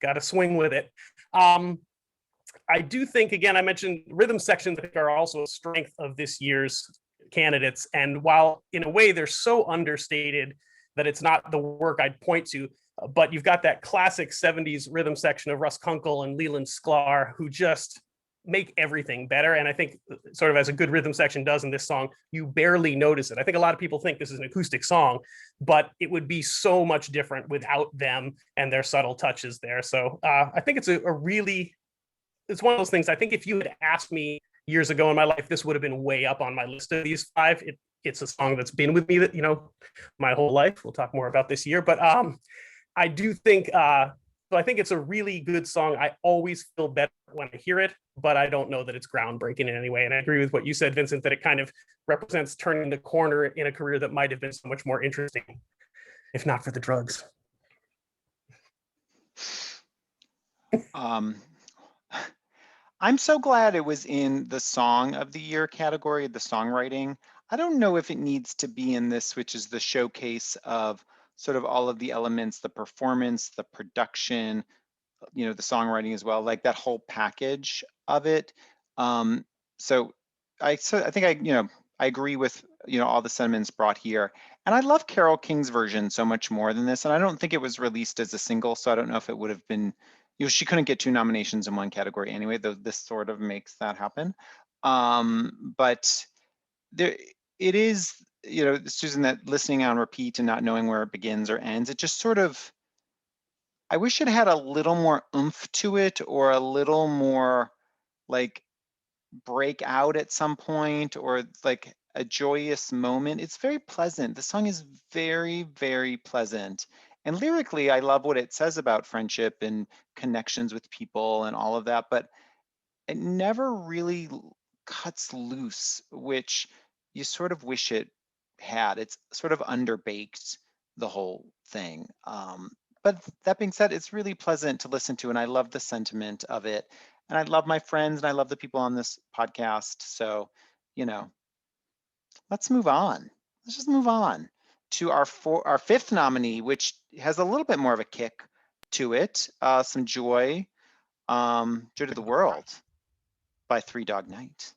Speaker 4: gotta swing with it. I do think, again, I mentioned rhythm sections I think are also a strength of this year's candidates, and while in a way they're so understated that it's not the work I'd point to, but you've got that classic 70s rhythm section of Russ Kunkel and Leland Sklar, who just make everything better. And I think sort of as a good rhythm section does in this song, you barely notice it. I think a lot of people think this is an acoustic song, but it would be so much different without them and their subtle touches there. So I think it's it's one of those things. I think if you had asked me years ago in my life, this would have been way up on my list of these five. It's a song that's been with me that, my whole life. We'll talk more about this year, but I do think, so I think it's a really good song. I always feel better when I hear it, but I don't know that it's groundbreaking in any way. And I agree with what you said, Vincent, that it kind of represents turning the corner in a career that might have been so much more interesting, if not for the drugs.
Speaker 3: I'm so glad it was in the Song of the Year category, the songwriting. I don't know if it needs to be in this, which is the showcase of sort of all of the elements, the performance, the production, the songwriting as well, like that whole package of it. So I think I agree with all the sentiments brought here, and I love Carole King's version so much more than this. And I don't think it was released as a single, so I don't know if it would have been. She couldn't get 2 nominations in one category anyway, though this sort of makes that happen. But there, it is. Susan, that listening on repeat and not knowing where it begins or ends, it just sort of, I wish it had a little more oomph to it, or a little more like break out at some point, or like a joyous moment. It's very pleasant. The song is very, very pleasant. And lyrically, I love what it says about friendship and connections with people and all of that, but it never really cuts loose, which you sort of wish it had. It's sort of underbaked, the whole thing. But that being said, it's really pleasant to listen to, and I love the sentiment of it. And I love my friends, and I love the people on this podcast. So, you know, let's move on. Let's just move on to our fifth nominee, which has a little bit more of a kick to it. Some joy, Joy to the World by Three Dog Night.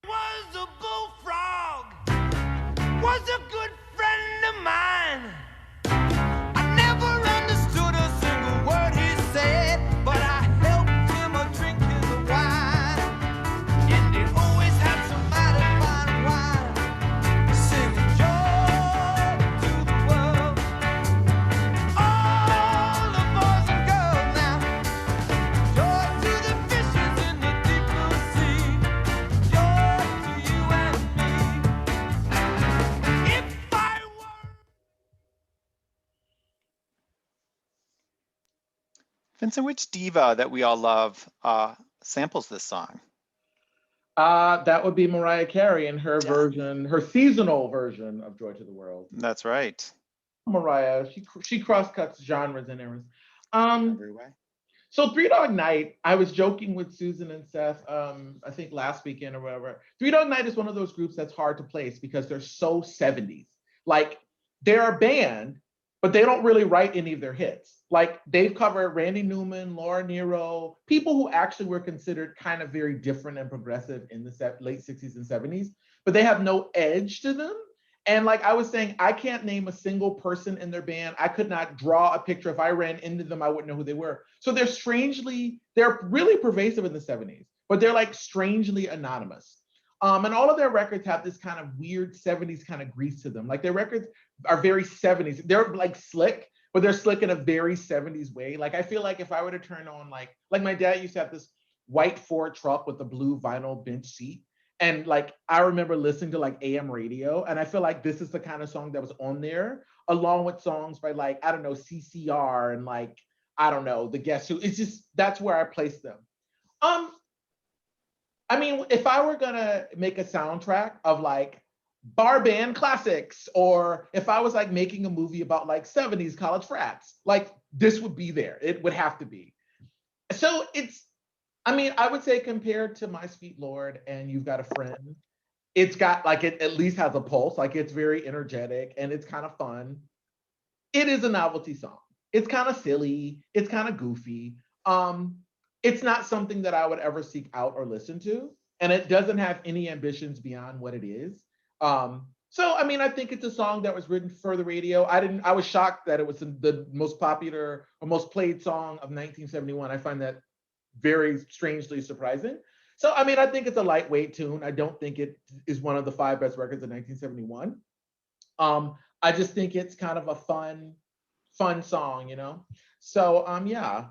Speaker 7: Was a bullfrog, was a good friend of mine. I never understood a single word he said, but I helped him a drink his wine. And he always had somebody fine wine, singing joy to the world. All the boys and girls now, joy to the fishes in the deep blue sea, joy to you and me. If I were
Speaker 3: Vincent, which diva that we all love samples this song?
Speaker 2: That would be Mariah Carey in her version, her seasonal version of Joy to the World.
Speaker 3: That's right.
Speaker 2: Mariah, she cross-cuts genres and eras.
Speaker 3: Every way.
Speaker 2: So Three Dog Night, I was joking with Susan and Seth, I think last weekend or whatever. Three Dog Night is one of those groups that's hard to place because they're so 70s. Like, they're a band, but they don't really write any of their hits. Like, they've covered Randy Newman, Laura Nyro, people who actually were considered kind of very different and progressive in the late 60s and 70s, but they have no edge to them. And like I was saying, I can't name a single person in their band. I could not draw a picture. If I ran into them, I wouldn't know who they were. So they're really pervasive in the 70s, but they're like strangely anonymous. And all of their records have this kind of weird 70s kind of grease to them. Like their records are very 70s. They're like slick, but they're slick in a very 70s way. Like I feel like if I were to turn on like my dad used to have this white Ford truck with a blue vinyl bench seat. And like, I remember listening to like AM radio, and I feel like this is the kind of song that was on there, along with songs by like, I don't know, CCR and like, I don't know, The Guess Who. It's just, that's where I place them. I mean, if I were gonna make a soundtrack of like bar band classics, or if I was like making a movie about like 70s college frats, like this would be there. It would have to be. So I mean, I would say compared to My Sweet Lord and You've Got a Friend, it's got like, it at least has a pulse. Like it's very energetic and it's kind of fun. It is a novelty song. It's kind of silly. It's kind of goofy. It's not something that I would ever seek out or listen to. And it doesn't have any ambitions beyond what it is. So, I mean, I think it's a song that was written for the radio. I was shocked that it was the most popular or most played song of 1971. I find that very strangely surprising. So, I mean, I think it's a lightweight tune. I don't think it is one of the 5 best records of 1971. I just think it's kind of a fun song, you know? So, yeah,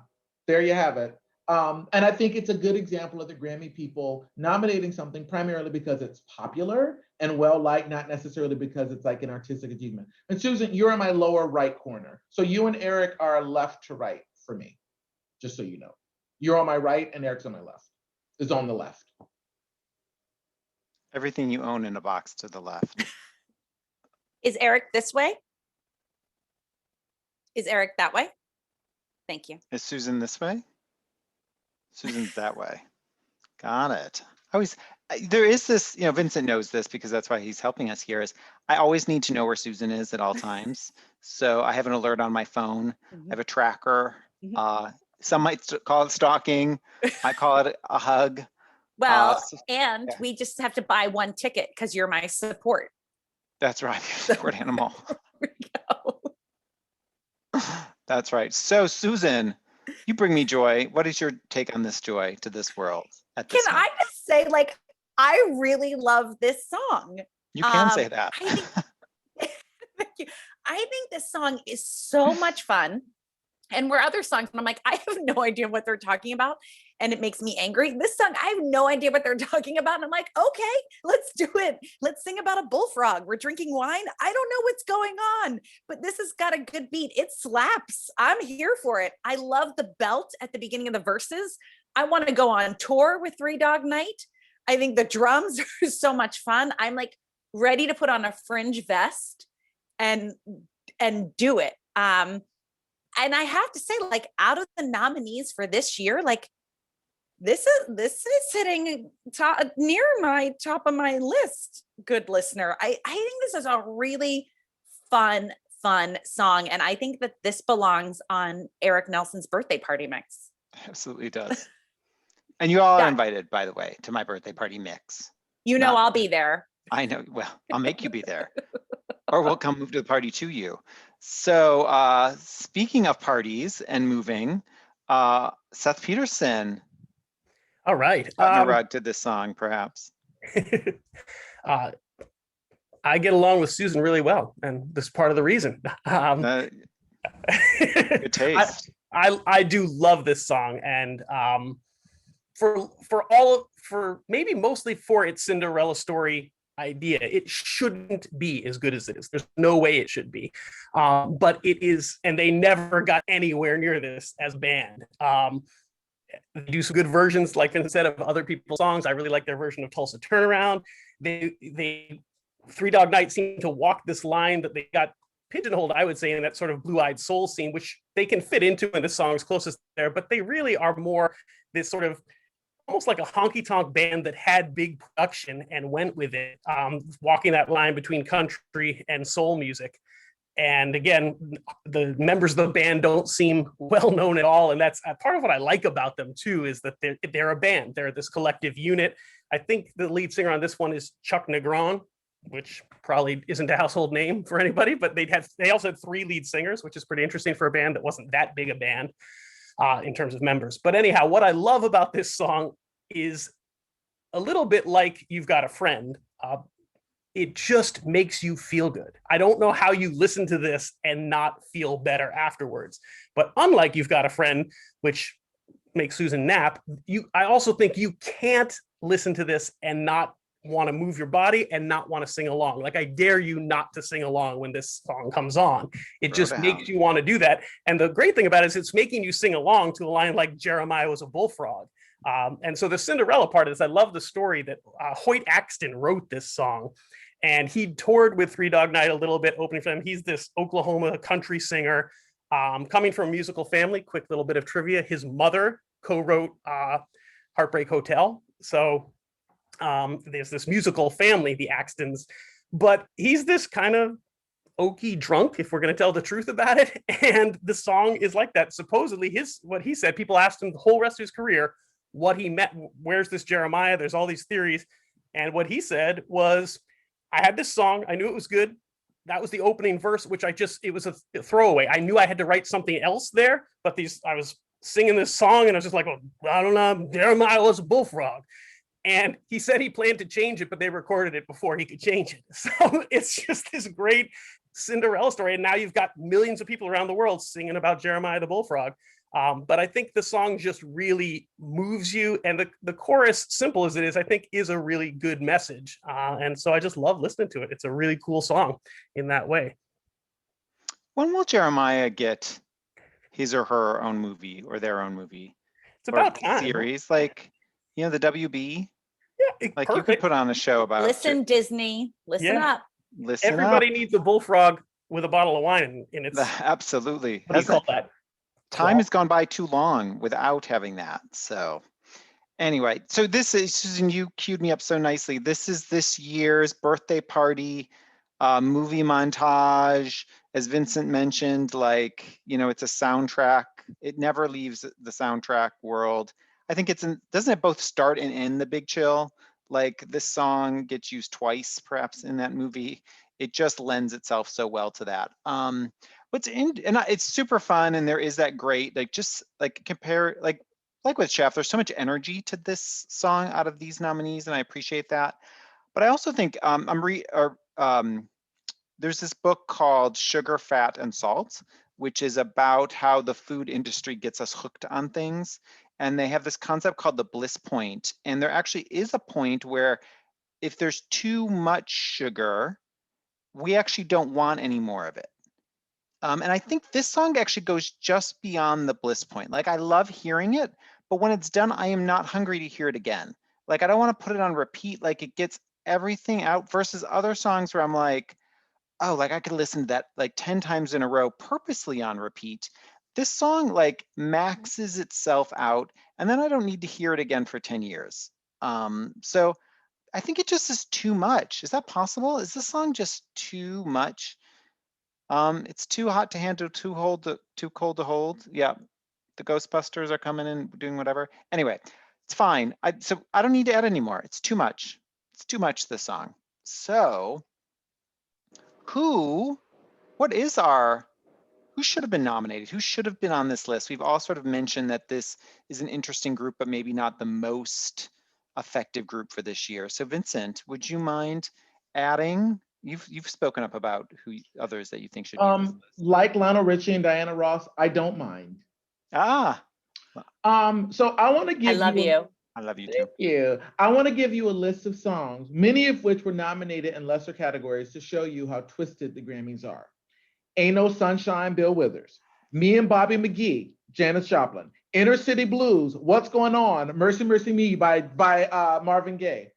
Speaker 2: there you have it. And I think it's a good example of the Grammy people nominating something primarily because it's popular and well-liked, not necessarily because it's like an artistic achievement. And Susan, you're in my lower right corner. So you and Eric are left to right for me, just so you know. You're on my right and Eric's on my left. Is on the left.
Speaker 3: Everything you own in a box to the left.
Speaker 1: Is Eric this way? Is Eric that way? Thank you.
Speaker 3: Is Susan this way? Susan's that way. Got it. There is this, you know, Vincent knows this because that's why he's helping us here, is I always need to know where Susan is at all times. So I have an alert on my phone. I have a tracker. Some might call it stalking. I call it a hug.
Speaker 1: Well, we just have to buy one ticket because you're my support.
Speaker 3: That's right, support animal.
Speaker 1: There we go.
Speaker 3: That's right. So Susan, you bring me joy. What is your take on this joy to this world? At this
Speaker 1: Can
Speaker 3: moment?
Speaker 1: I just say, like, I really love this song.
Speaker 3: You can say that.
Speaker 1: Thank you. I think this song is so much fun. And where other songs, and I'm like, I have no idea what they're talking about. And it makes me angry. This song, I have no idea what they're talking about. And I'm like, okay, let's do it. Let's sing about a bullfrog. We're drinking wine. I don't know what's going on, but this has got a good beat. It slaps. I'm here for it. I love the belt at the beginning of the verses. I want to go on tour with Three Dog Night. I think the drums are so much fun. I'm like ready to put on a fringe vest and do it. And I have to say, like, out of the nominees for this year, like this is sitting near my top of my list. Good listener. I think this is a really fun song. And I think that this belongs on Eric Nelson's birthday party mix.
Speaker 3: Absolutely does. And you all
Speaker 1: Yeah.
Speaker 3: are invited, by the way, to my birthday party mix.
Speaker 1: You know, I'll be there.
Speaker 3: I know. Well, I'll make you be there. Or we'll come move to the party to you. So speaking of parties and moving, Seth Peterson
Speaker 4: All right.
Speaker 3: got in a rug to this song, perhaps.
Speaker 4: I get along with Susan really well, and this is part of the reason.
Speaker 3: Good taste.
Speaker 4: I do love this song, and for maybe mostly for its Cinderella story idea, it shouldn't be as good as it is. There's no way it should be, but it is, and they never got anywhere near this as a band. They do some good versions, like instead of other people's songs. I really like their version of Tulsa Turnaround. They Three Dog Night seem to walk this line that they got pigeonholed, I would say, in that sort of blue-eyed soul scene, which they can fit into in the songs closest there, but they really are more this sort of almost like a honky-tonk band that had big production and went with it, walking that line between country and soul music. And again, the members of the band don't seem well known at all, and that's part of what I like about them too, is that they're a band. They're this collective unit. I think the lead singer on this one is Chuck Negron, which probably isn't a household name for anybody, but they also had 3 lead singers, which is pretty interesting for a band that wasn't that big a band in terms of members. But anyhow, what I love about this song is a little bit like You've Got a Friend. It just makes you feel good. I don't know how you listen to this and not feel better afterwards. But unlike You've Got a Friend, which makes Susan nap, I also think you can't listen to this and not want to move your body and not want to sing along. Like, I dare you not to sing along when this song comes on. It just makes you want to do that. And the great thing about it is it's making you sing along to a line like Jeremiah was a bullfrog. And so the Cinderella part of this, I love the story that Hoyt Axton wrote this song, and he toured with Three Dog Night a little bit, opening for them. He's this Oklahoma country singer, coming from a musical family. Quick little bit of trivia: his mother co-wrote Heartbreak Hotel. So there's this musical family, the Axtons, but he's this kind of oaky drunk, if we're going to tell the truth about it. And the song is like that. Supposedly what he said, people asked him the whole rest of his career what he meant. Where's this Jeremiah? There's all these theories. And what he said was, I had this song. I knew it was good. That was the opening verse, which it was a throwaway. I knew I had to write something else there, but I was singing this song and I was just like, oh, I don't know, Jeremiah was a bullfrog. And he said he planned to change it, but they recorded it before he could change it. So it's just this great Cinderella story. And now you've got millions of people around the world singing about Jeremiah the bullfrog. But I think the song just really moves you. And the chorus, simple as it is, I think is a really good message. And so I just love listening to it. It's a really cool song in that way.
Speaker 3: When will Jeremiah get his or her own movie or their own movie?
Speaker 4: It's about time.
Speaker 3: Series, like, you know, the WB?
Speaker 4: Yeah,
Speaker 3: like
Speaker 4: perfect.
Speaker 3: You could put on a show about
Speaker 1: Listen, Disney, listen up.
Speaker 4: Everybody needs a bullfrog with a bottle of wine in its.
Speaker 3: Absolutely.
Speaker 4: What do you call that?
Speaker 3: Time has gone by too long without having that. So anyway, so this is, Susan, you queued me up so nicely. This is this year's birthday party movie montage. As Vincent mentioned, like, you know, it's a soundtrack. It never leaves the soundtrack world. I think doesn't it both start and end The Big Chill? Like, this song gets used twice, perhaps, in that movie. It just lends itself so well to that. It's super fun, and there is that great, like, just like compare, like with Chef, there's so much energy to this song out of these nominees, and I appreciate that. But I also think there's this book called Sugar, Fat, and Salt, which is about how the food industry gets us hooked on things. And they have this concept called the bliss point. And there actually is a point where if there's too much sugar, we actually don't want any more of it. And I think this song actually goes just beyond the bliss point. Like, I love hearing it, but when it's done, I am not hungry to hear it again. Like, I don't want to put it on repeat. Like, it gets everything out versus other songs where I'm like, oh, like I could listen to that like 10 times in a row purposely on repeat. This song like maxes itself out, and then I don't need to hear it again for 10 years. So I think it just is too much. Is that possible? Is this song just too much? It's too hot to handle, too cold to hold. Yeah, the Ghostbusters are coming in, doing whatever. Anyway, it's fine. So I don't need to add anymore. It's too much. It's too much, this song. So who should have been nominated? Who should have been on this list? We've all sort of mentioned that this is an interesting group, but maybe not the most effective group for this year. So Vincent, would you mind adding? You've spoken up about who others that you think should be on this list.
Speaker 2: Like Lionel Richie and Diana Ross, I don't mind. So I want to give
Speaker 1: I love you.
Speaker 3: I love you too.
Speaker 2: Thank you. I want to give you a list of songs, many of which were nominated in lesser categories to show you how twisted the Grammys are. Ain't No Sunshine, Bill Withers. Me and Bobby McGee, Janis Joplin. Inner City Blues, What's Going On, Mercy Mercy Me by Marvin Gaye.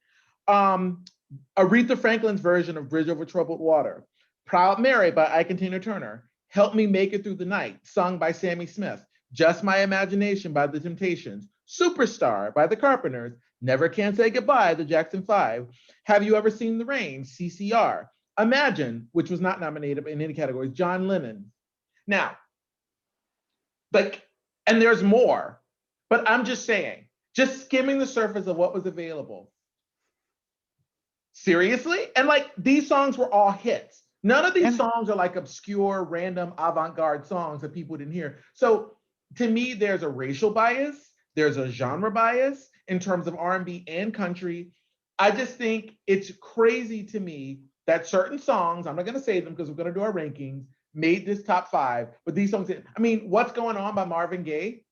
Speaker 2: Aretha Franklin's version of Bridge Over Troubled Water. Proud Mary by Ike and Tina Turner. Help Me Make It Through the Night, sung by Sammy Smith. Just My Imagination by The Temptations. Superstar by The Carpenters. Never Can Say Goodbye, the Jackson 5. Have You Ever Seen the Rain, CCR. Imagine, which was not nominated in any category, John Lennon. Now, and there's more, but I'm just saying, just skimming the surface of what was available. Seriously? And like, these songs were all hits. None of these songs are like obscure, random, avant-garde songs that people didn't hear. So to me, there's a racial bias, there's a genre bias in terms of R&B and country. I just think it's crazy to me that certain songs, I'm not going to say them because we're going to do our rankings, made this top 5, but these songs, I mean, What's Going On by Marvin Gaye?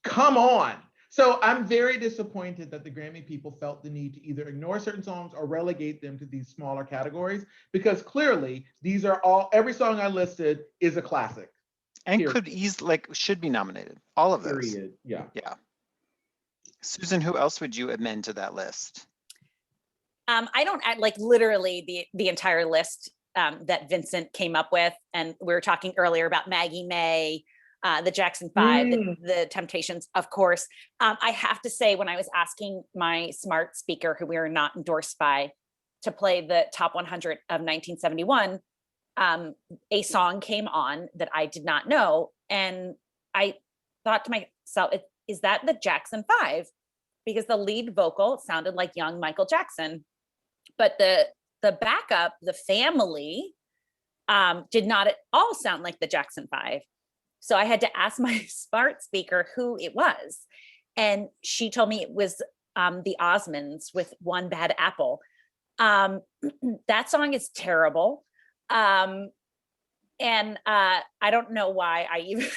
Speaker 2: Come on. So I'm very disappointed that the Grammy people felt the need to either ignore certain songs or relegate them to these smaller categories, because clearly these are every song I listed is a classic.
Speaker 3: And should be nominated. All of those.
Speaker 2: Period. Yeah.
Speaker 3: Yeah. Susan, who else would you amend to that list?
Speaker 1: I don't add like literally the entire list that Vincent came up with. And we were talking earlier about Maggie May, the Jackson 5, the Temptations, of course. I have to say, when I was asking my smart speaker, who we are not endorsed by, to play the top 100 of 1971, a song came on that I did not know. And I thought to myself, is that the Jackson 5? Because the lead vocal sounded like young Michael Jackson. But the backup, the family, did not at all sound like the Jackson 5. So I had to ask my smart speaker who it was. And she told me it was the Osmonds with One Bad Apple. That song is terrible. And I don't know why I even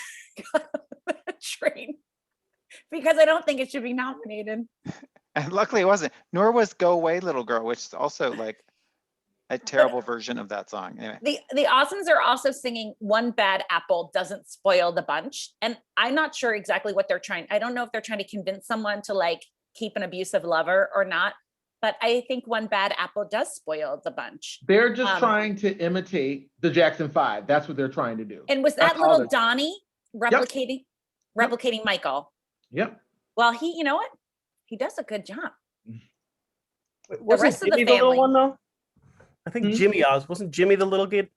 Speaker 1: got on the train, because I don't think it should be nominated.
Speaker 3: And luckily it wasn't, nor was Go Away Little Girl, which is also like a terrible version of that song. Anyway.
Speaker 1: The Osmonds are also singing One Bad Apple Doesn't Spoil the Bunch. And I'm not sure exactly what they're trying. I don't know if they're trying to convince someone to like keep an abusive lover or not, but I think One Bad Apple does spoil the bunch.
Speaker 2: They're just trying to imitate the Jackson 5. That's what they're trying to do.
Speaker 1: And was that little Donnie replicating Michael?
Speaker 2: Yep.
Speaker 1: Well, you know what? He does a good job.
Speaker 4: Wasn't
Speaker 1: rest of the
Speaker 4: Jimmy the little
Speaker 1: family.
Speaker 4: one though? I think Jimmy Oz. Wasn't Jimmy the little kid?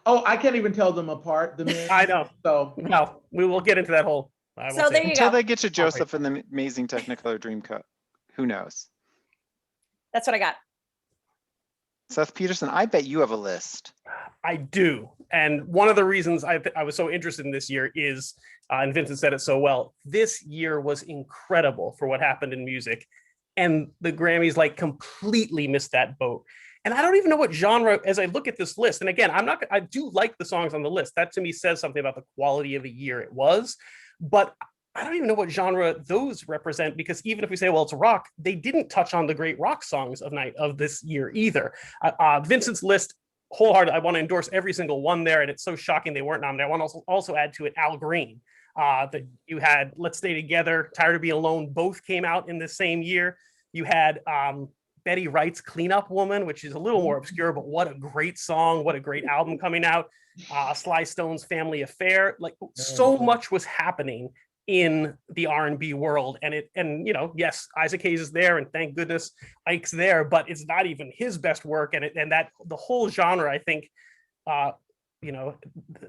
Speaker 2: Oh, I can't even tell them apart. The men.
Speaker 4: I know.
Speaker 2: So
Speaker 4: no, we will get into that whole.
Speaker 1: So there you
Speaker 3: Until
Speaker 1: go.
Speaker 3: they get to Joseph and the Amazing Technicolor Dreamcoat, who knows?
Speaker 1: That's what I got.
Speaker 3: Seth Peterson, I bet you have a list.
Speaker 4: I do. And one of the reasons I was so interested in this year is, and Vincent said it so well, this year was incredible for what happened in music. and the Grammys like completely missed that boat. And I don't even know what genre, as I look at this list, and again, I do like the songs on the list. That to me says something about the quality of the year it was, but I don't even know what genre those represent, because even if we say, well, it's rock, they didn't touch on the great rock songs of this year either. Vincent's list, wholehearted, I want to endorse every single one there, and it's so shocking they weren't nominated. I want to also add to it Al Green. That you had Let's Stay Together, Tired of Being Alone, both came out in the same year. You had Betty Wright's Cleanup Woman, which is a little more obscure, but what a great song, what a great album coming out. Sly Stone's Family Affair, like so much was happening in the R&B world, and you know, yes, Isaac Hayes is there, and thank goodness Ike's there, but it's not even his best work, and that the whole genre, I think, you know,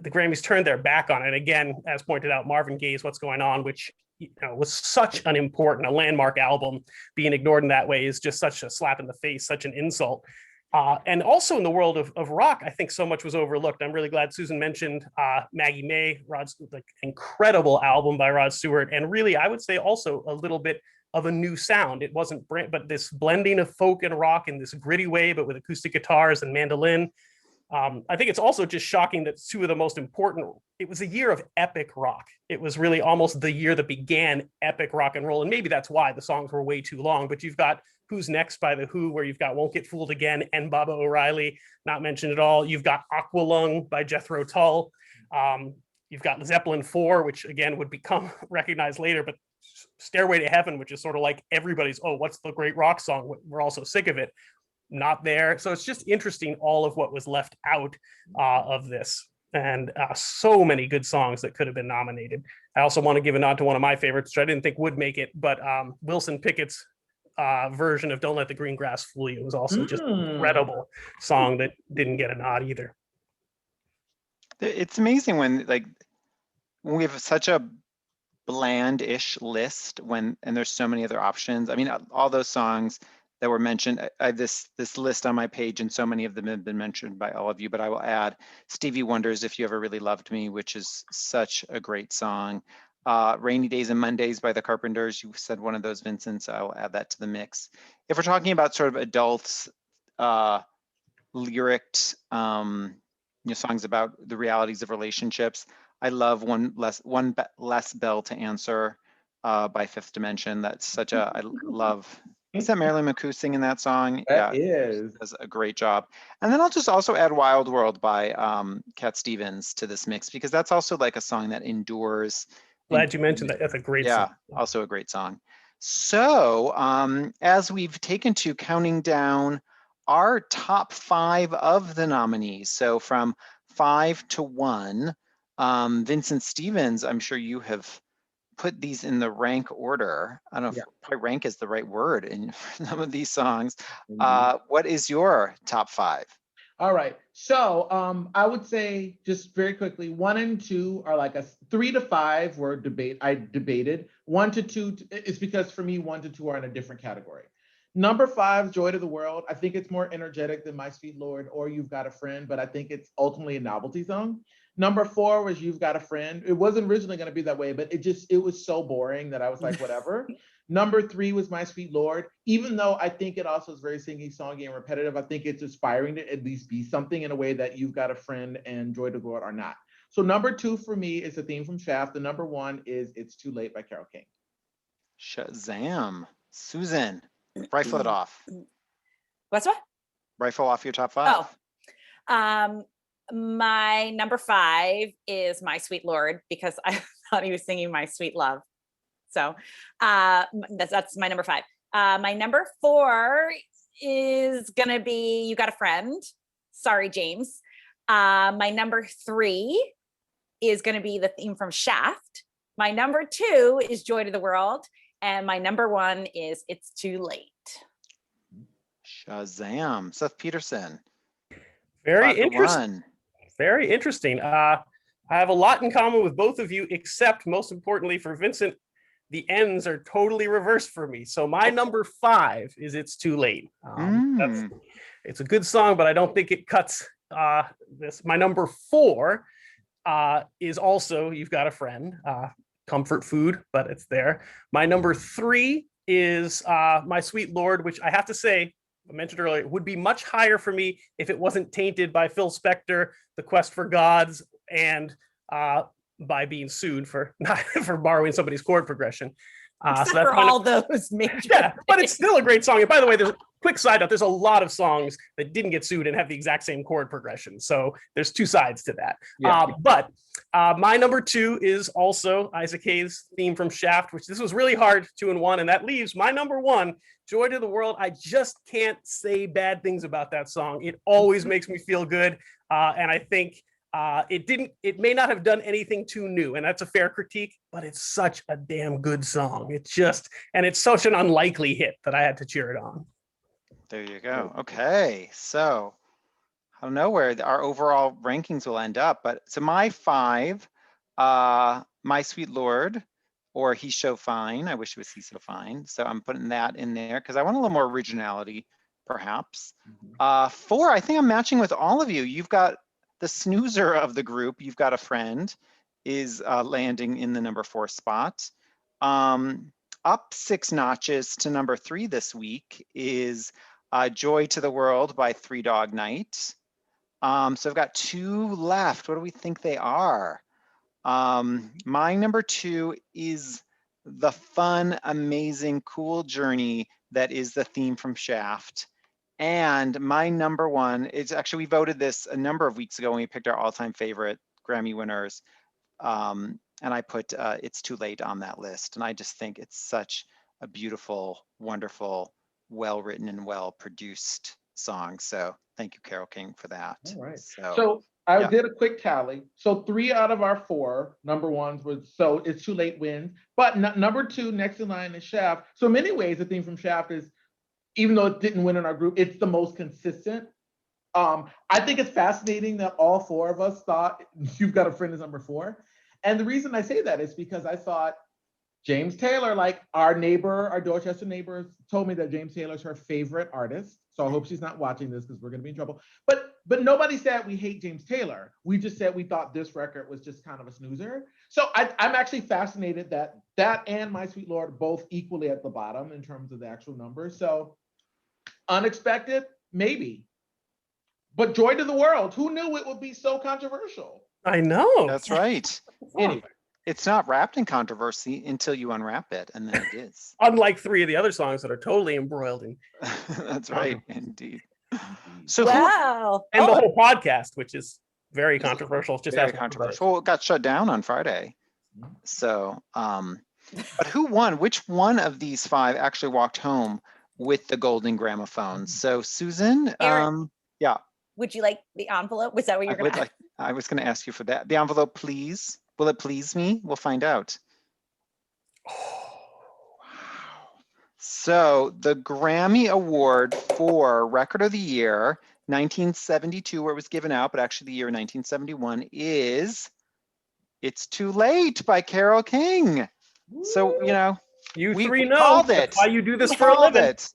Speaker 4: the Grammys turned their back on it. Again, as pointed out, Marvin Gaye's What's Going On, which, you know, was such an important, a landmark album, being ignored in that way is just such a slap in the face, such an insult. And also in the world of rock, I think so much was overlooked. I'm really glad Susan mentioned Maggie May, Rod's like incredible album by Rod Stewart, and really, I would say also a little bit of a new sound. It wasn't, but this blending of folk and rock in this gritty way, but with acoustic guitars and mandolin. I think it's also just shocking that two of the most important, it was a year of epic rock. It was really almost the year that began epic rock and roll. And maybe that's why the songs were way too long, but you've got Who's Next by The Who, where you've got Won't Get Fooled Again and Baba O'Reilly, not mentioned at all. You've got Aqualung by Jethro Tull. You've got Zeppelin 4, which again would become recognized later, but Stairway to Heaven, which is sort of like everybody's, oh, what's the great rock song? We're also sick of it. Not there. So it's just interesting, all of what was left out of this, and so many good songs that could have been nominated. I also want to give a nod to one of my favorites, which I didn't think would make it, but Wilson Pickett's version of Don't Let the Green Grass Fool You was also just an incredible song that didn't get a nod either.
Speaker 3: It's amazing when we have such a bland-ish list and there's so many other options. I mean, all those songs that were mentioned, I have this list on my page, and so many of them have been mentioned by all of you, but I will add Stevie Wonder's If You Ever Really Loved Me, which is such a great song. Rainy Days and Mondays by the Carpenters, you said one of those, Vincent, so I will add that to the mix. If we're talking about sort of adults, lyricked, songs about the realities of relationships, I love One Less Bell to Answer by Fifth Dimension. That's such I love. Is that Marilyn McCoo singing that song?
Speaker 2: That is.
Speaker 3: Does a great job. And then I'll just also add Wild World by Cat Stevens to this mix, because that's also like a song that endures.
Speaker 4: Glad you mentioned that. That's a great song.
Speaker 3: Yeah, also a great song. So as we've taken to counting down our top 5 of the nominees, so from 5 to 1, Vincent Stevens, I'm sure you have put these in the rank order. I don't know if probably rank is the right word in some of these songs. What is your top 5?
Speaker 2: All right. So I would say, just very quickly, 1 and 2 are like 3 to 5 were I debated. 1 to 2 is because for me, 1 to 2 are in a different category. Number 5, Joy to the World. I think it's more energetic than My Sweet Lord or You've Got a Friend, but I think it's ultimately a novelty song. Number 4 was You've Got a Friend. It wasn't originally going to be that way, but it was so boring that I was like, whatever. Number 3 was My Sweet Lord. Even though I think it also is very singy-songy and repetitive, I think it's aspiring to at least be something in a way that You've Got a Friend and Joy to the World are not. So number 2 for me is the theme from Shaft. The number 1 is It's Too Late by Carole King.
Speaker 3: Shazam. Susan, rifle it off.
Speaker 1: What's what?
Speaker 3: Rifle off your top 5.
Speaker 1: Oh, my number 5 is My Sweet Lord, because I thought he was singing My Sweet Love. So that's my number 5. My number 4 is gonna be You Got a Friend. Sorry, James. My number 3 is gonna be the theme from Shaft. My number 2 is Joy to the World. And my number 1 is It's Too Late.
Speaker 3: Shazam. Seth Peterson.
Speaker 4: Very interesting. Very interesting. I have a lot in common with both of you, except most importantly for Vincent, the ends are totally reversed for me. So my number 5 is It's Too Late. It's a good song, but I don't think it cuts this. My number 4 is also You've Got a Friend. Comfort food, but it's there. My number 3 is My Sweet Lord, which I have to say, I mentioned earlier, would be much higher for me if it wasn't tainted by Phil Spector, The Quest for Gods, and by being sued for not for borrowing somebody's chord progression.
Speaker 1: Except
Speaker 4: so that's
Speaker 1: for all those major.
Speaker 4: yeah, but it's still a great song. And by the way, there's a quick side note. There's a lot of songs that didn't get sued and have the exact same chord progression. So there's two sides to that.
Speaker 2: Yeah.
Speaker 4: But my number 2 is also Isaac Hayes' theme from Shaft, which this was really hard, 2 and 1. And that leaves my number 1, Joy to the World. I just can't say bad things about that song. It always makes me feel good. And I think it may not have done anything too new, and that's a fair critique, but it's such a damn good song. It's such an unlikely hit that I had to cheer it on.
Speaker 3: There you go. Okay, so I don't know where our overall rankings will end up, but so my 5, My Sweet Lord, or He's So Fine. I wish it was He's So Fine. So I'm putting that in there because I want a little more originality, perhaps. 4, I think I'm matching with all of you. You've got the snoozer of the group, You've Got a Friend, is landing in the number 4 spot. Up 6 notches to number 3 this week is Joy to the World by Three Dog Night. So I've got 2 left. What do we think they are? My number 2 is the fun, amazing, cool journey that is the theme from Shaft. And my number 1 is actually, we voted this a number of weeks ago when we picked our all-time favorite Grammy winners. And I put It's Too Late on that list. And I just think it's such a beautiful, wonderful, well-written and well-produced song. So thank you, Carole King, for that.
Speaker 2: All right.
Speaker 3: So
Speaker 2: So I
Speaker 3: yeah.
Speaker 2: did a quick tally. So 3 out of our 4 number 1s was So It's Too Late wins. But number 2 next in line is Shaft. So in many ways, the theme from Shaft is, even though it didn't win in our group, it's the most consistent. I think it's fascinating that all 4 of us thought You've Got a Friend is number 4. And the reason I say that is because I thought James Taylor, like our neighbor, our Dorchester neighbor, told me that James Taylor's her favorite artist. So I hope she's not watching this because we're going to be in trouble. But nobody said we hate James Taylor. We just said we thought this record was just kind of a snoozer. So I'm actually fascinated that that and My Sweet Lord are both equally at the bottom in terms of the actual numbers. So unexpected, maybe. But Joy to the World, who knew it would be so controversial?
Speaker 4: I know.
Speaker 3: That's right.
Speaker 2: Anyway.
Speaker 3: It's not wrapped in controversy until you unwrap it, and then it is.
Speaker 4: Unlike 3 of the other songs that are totally embroiled in.
Speaker 3: That's right, indeed. So
Speaker 1: Wow.
Speaker 4: And the whole podcast, which is very controversial. Just
Speaker 3: very
Speaker 4: ask
Speaker 3: controversial. Well, it got shut down on Friday. So, but who won? Which one of these 5 actually walked home with the golden gramophone? So Susan,
Speaker 1: Aaron,
Speaker 3: yeah.
Speaker 1: would you like the envelope? Was that what you're going to?
Speaker 3: I was going to ask you for that. The envelope, please. Will it please me? We'll find out. Wow. So the Grammy Award for Record of the Year, 1972, where it was given out, but actually the year 1971 is It's Too Late by Carole King. So, you know,
Speaker 4: You
Speaker 3: we
Speaker 4: 3 know.
Speaker 3: called it.
Speaker 4: That's why you do this
Speaker 3: We
Speaker 4: for a
Speaker 3: called
Speaker 4: living.
Speaker 3: it.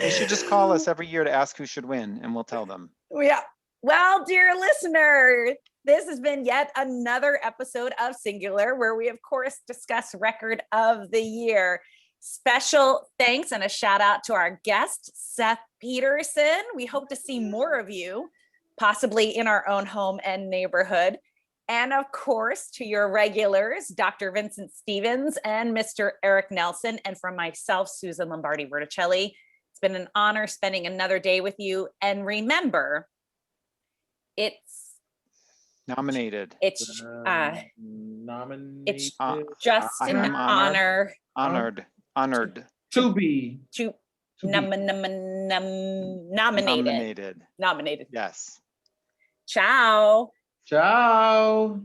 Speaker 3: You should just call us every year to ask who should win, and we'll tell them.
Speaker 1: Yeah. Well, dear listener, this has been yet another episode of Singular, where we, of course, discuss Record of the Year. Special thanks and a shout out to our guest, Seth Peterson. We hope to see more of you, possibly in our own home and neighborhood. And of course, to your regulars, Dr. Vincent Stevens and Mr. Eric Nelson, and from myself, Susan Lombardi Verticelli. It's been an honor spending another day with you. And remember, it's
Speaker 3: Nominated.
Speaker 1: It's
Speaker 2: nominated.
Speaker 1: it's just an
Speaker 3: I'm
Speaker 1: honor
Speaker 3: Honored.
Speaker 2: To be.
Speaker 1: to
Speaker 2: To be.
Speaker 1: nominated.
Speaker 3: Nominated.
Speaker 1: Nominated.
Speaker 3: Yes.
Speaker 1: Ciao.
Speaker 2: Ciao.